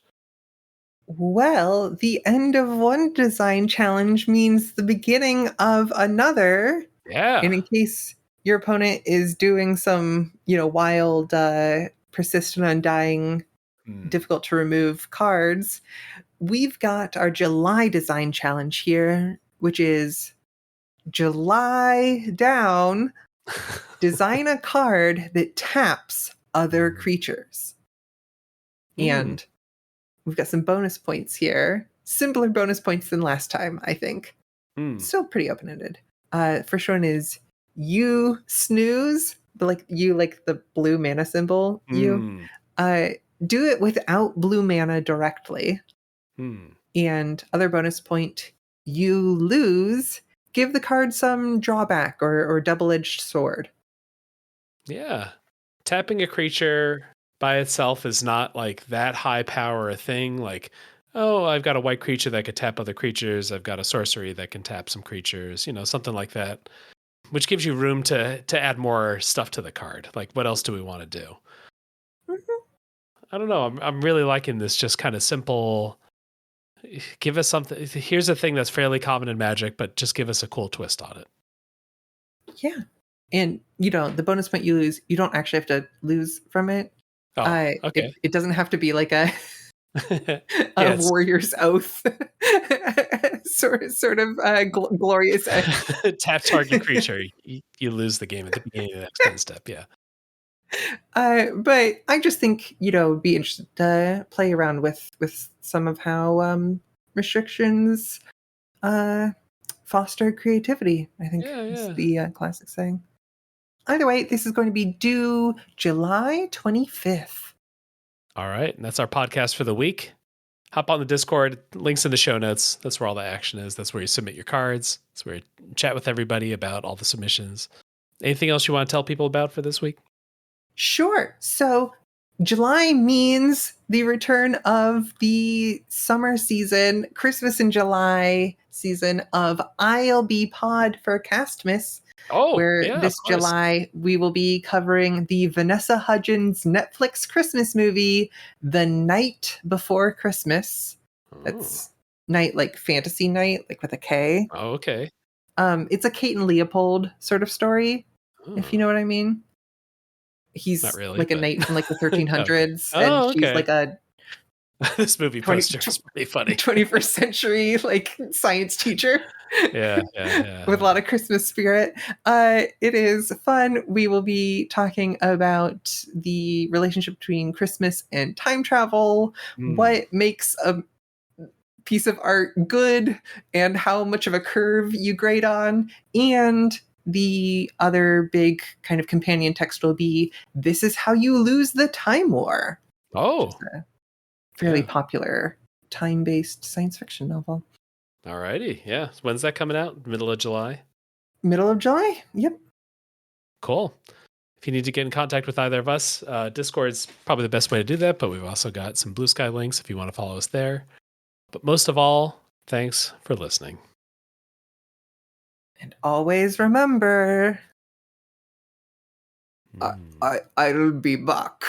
Speaker 2: Well, the end of one design challenge means the beginning of another.
Speaker 1: Yeah.
Speaker 2: And in case your opponent is doing some, wild, persistent, undying, difficult to remove cards, we've got our July design challenge here, which is July down. Design a card that taps other creatures. And we've got some bonus points here. Simpler bonus points than last time, I think. Still pretty open-ended. First one is you snooze, but you like the blue mana symbol. You do it without blue mana directly. And other bonus point, you lose. Give the card some drawback or double-edged sword.
Speaker 1: Yeah. Tapping a creature by itself is not like that high power a thing. Like, oh, I've got a white creature that could tap other creatures. I've got a sorcery that can tap some creatures, something like that, which gives you room to add more stuff to the card. Like, what else do we want to do?
Speaker 2: Mhm.
Speaker 1: I don't know. I'm really liking this just kind of simple. Give us something. Here's a thing that's fairly common in Magic, but just give us a cool twist on it.
Speaker 2: Yeah. And the bonus point you lose, you don't actually have to lose from it.
Speaker 1: Oh, okay.
Speaker 2: It doesn't have to be like a
Speaker 1: Yeah,
Speaker 2: a
Speaker 1: it's
Speaker 2: warrior's oath sort of glorious end.
Speaker 1: tap target creature. You lose the game at the beginning of the next 10 step. Yeah.
Speaker 2: But I just think it'd be interesting to play around with some of how restrictions foster creativity. I think
Speaker 1: Yeah,
Speaker 2: is
Speaker 1: yeah.
Speaker 2: the classic saying. Either way, this is going to be due July 25th.
Speaker 1: All right. And that's our podcast for the week. Hop on the Discord. Links in the show notes. That's where all the action is. That's where you submit your cards. That's where you chat with everybody about all the submissions. Anything else you want to tell people about for this week?
Speaker 2: Sure. So July means the return of the summer season, Christmas in July season of I'll Be Pod for Castmas,
Speaker 1: Oh,
Speaker 2: where
Speaker 1: yeah, of
Speaker 2: this
Speaker 1: course.
Speaker 2: July we will be covering the Vanessa Hudgens Netflix Christmas movie, The Night Before Christmas.
Speaker 1: Oh,
Speaker 2: That's night like fantasy night, like with a K.
Speaker 1: oh okay.
Speaker 2: It's a Kate and Leopold sort of story, if you
Speaker 1: Oh,
Speaker 2: know what I mean.
Speaker 1: not
Speaker 2: He's
Speaker 1: really,
Speaker 2: like a
Speaker 1: but
Speaker 2: knight from like the
Speaker 1: okay.
Speaker 2: 1300s, and
Speaker 1: Oh,
Speaker 2: she's
Speaker 1: okay.
Speaker 2: like a
Speaker 1: This movie
Speaker 2: 20,
Speaker 1: poster is pretty funny.
Speaker 2: 21st century like science teacher
Speaker 1: Yeah, yeah,
Speaker 2: with a
Speaker 1: yeah.
Speaker 2: lot of Christmas spirit. It is fun. We will be talking about the relationship between Christmas and time travel,
Speaker 1: Mm.
Speaker 2: what makes a piece of art good, and how much of a curve you grade on. And the other big kind of companion text will be This Is How You Lose the Time War, which is
Speaker 1: Oh,
Speaker 2: a fairly
Speaker 1: yeah.
Speaker 2: popular time-based science fiction novel.
Speaker 1: All righty. Yeah. When's that coming out? Middle of July?
Speaker 2: Middle of July? Yep.
Speaker 1: Cool. If you need to get in contact with either of us, Discord's probably the best way to do that, but we've also got some Blue Sky links if you want to follow us there. But most of all, thanks for listening.
Speaker 2: And always remember,
Speaker 1: Mm.
Speaker 2: I'll be back.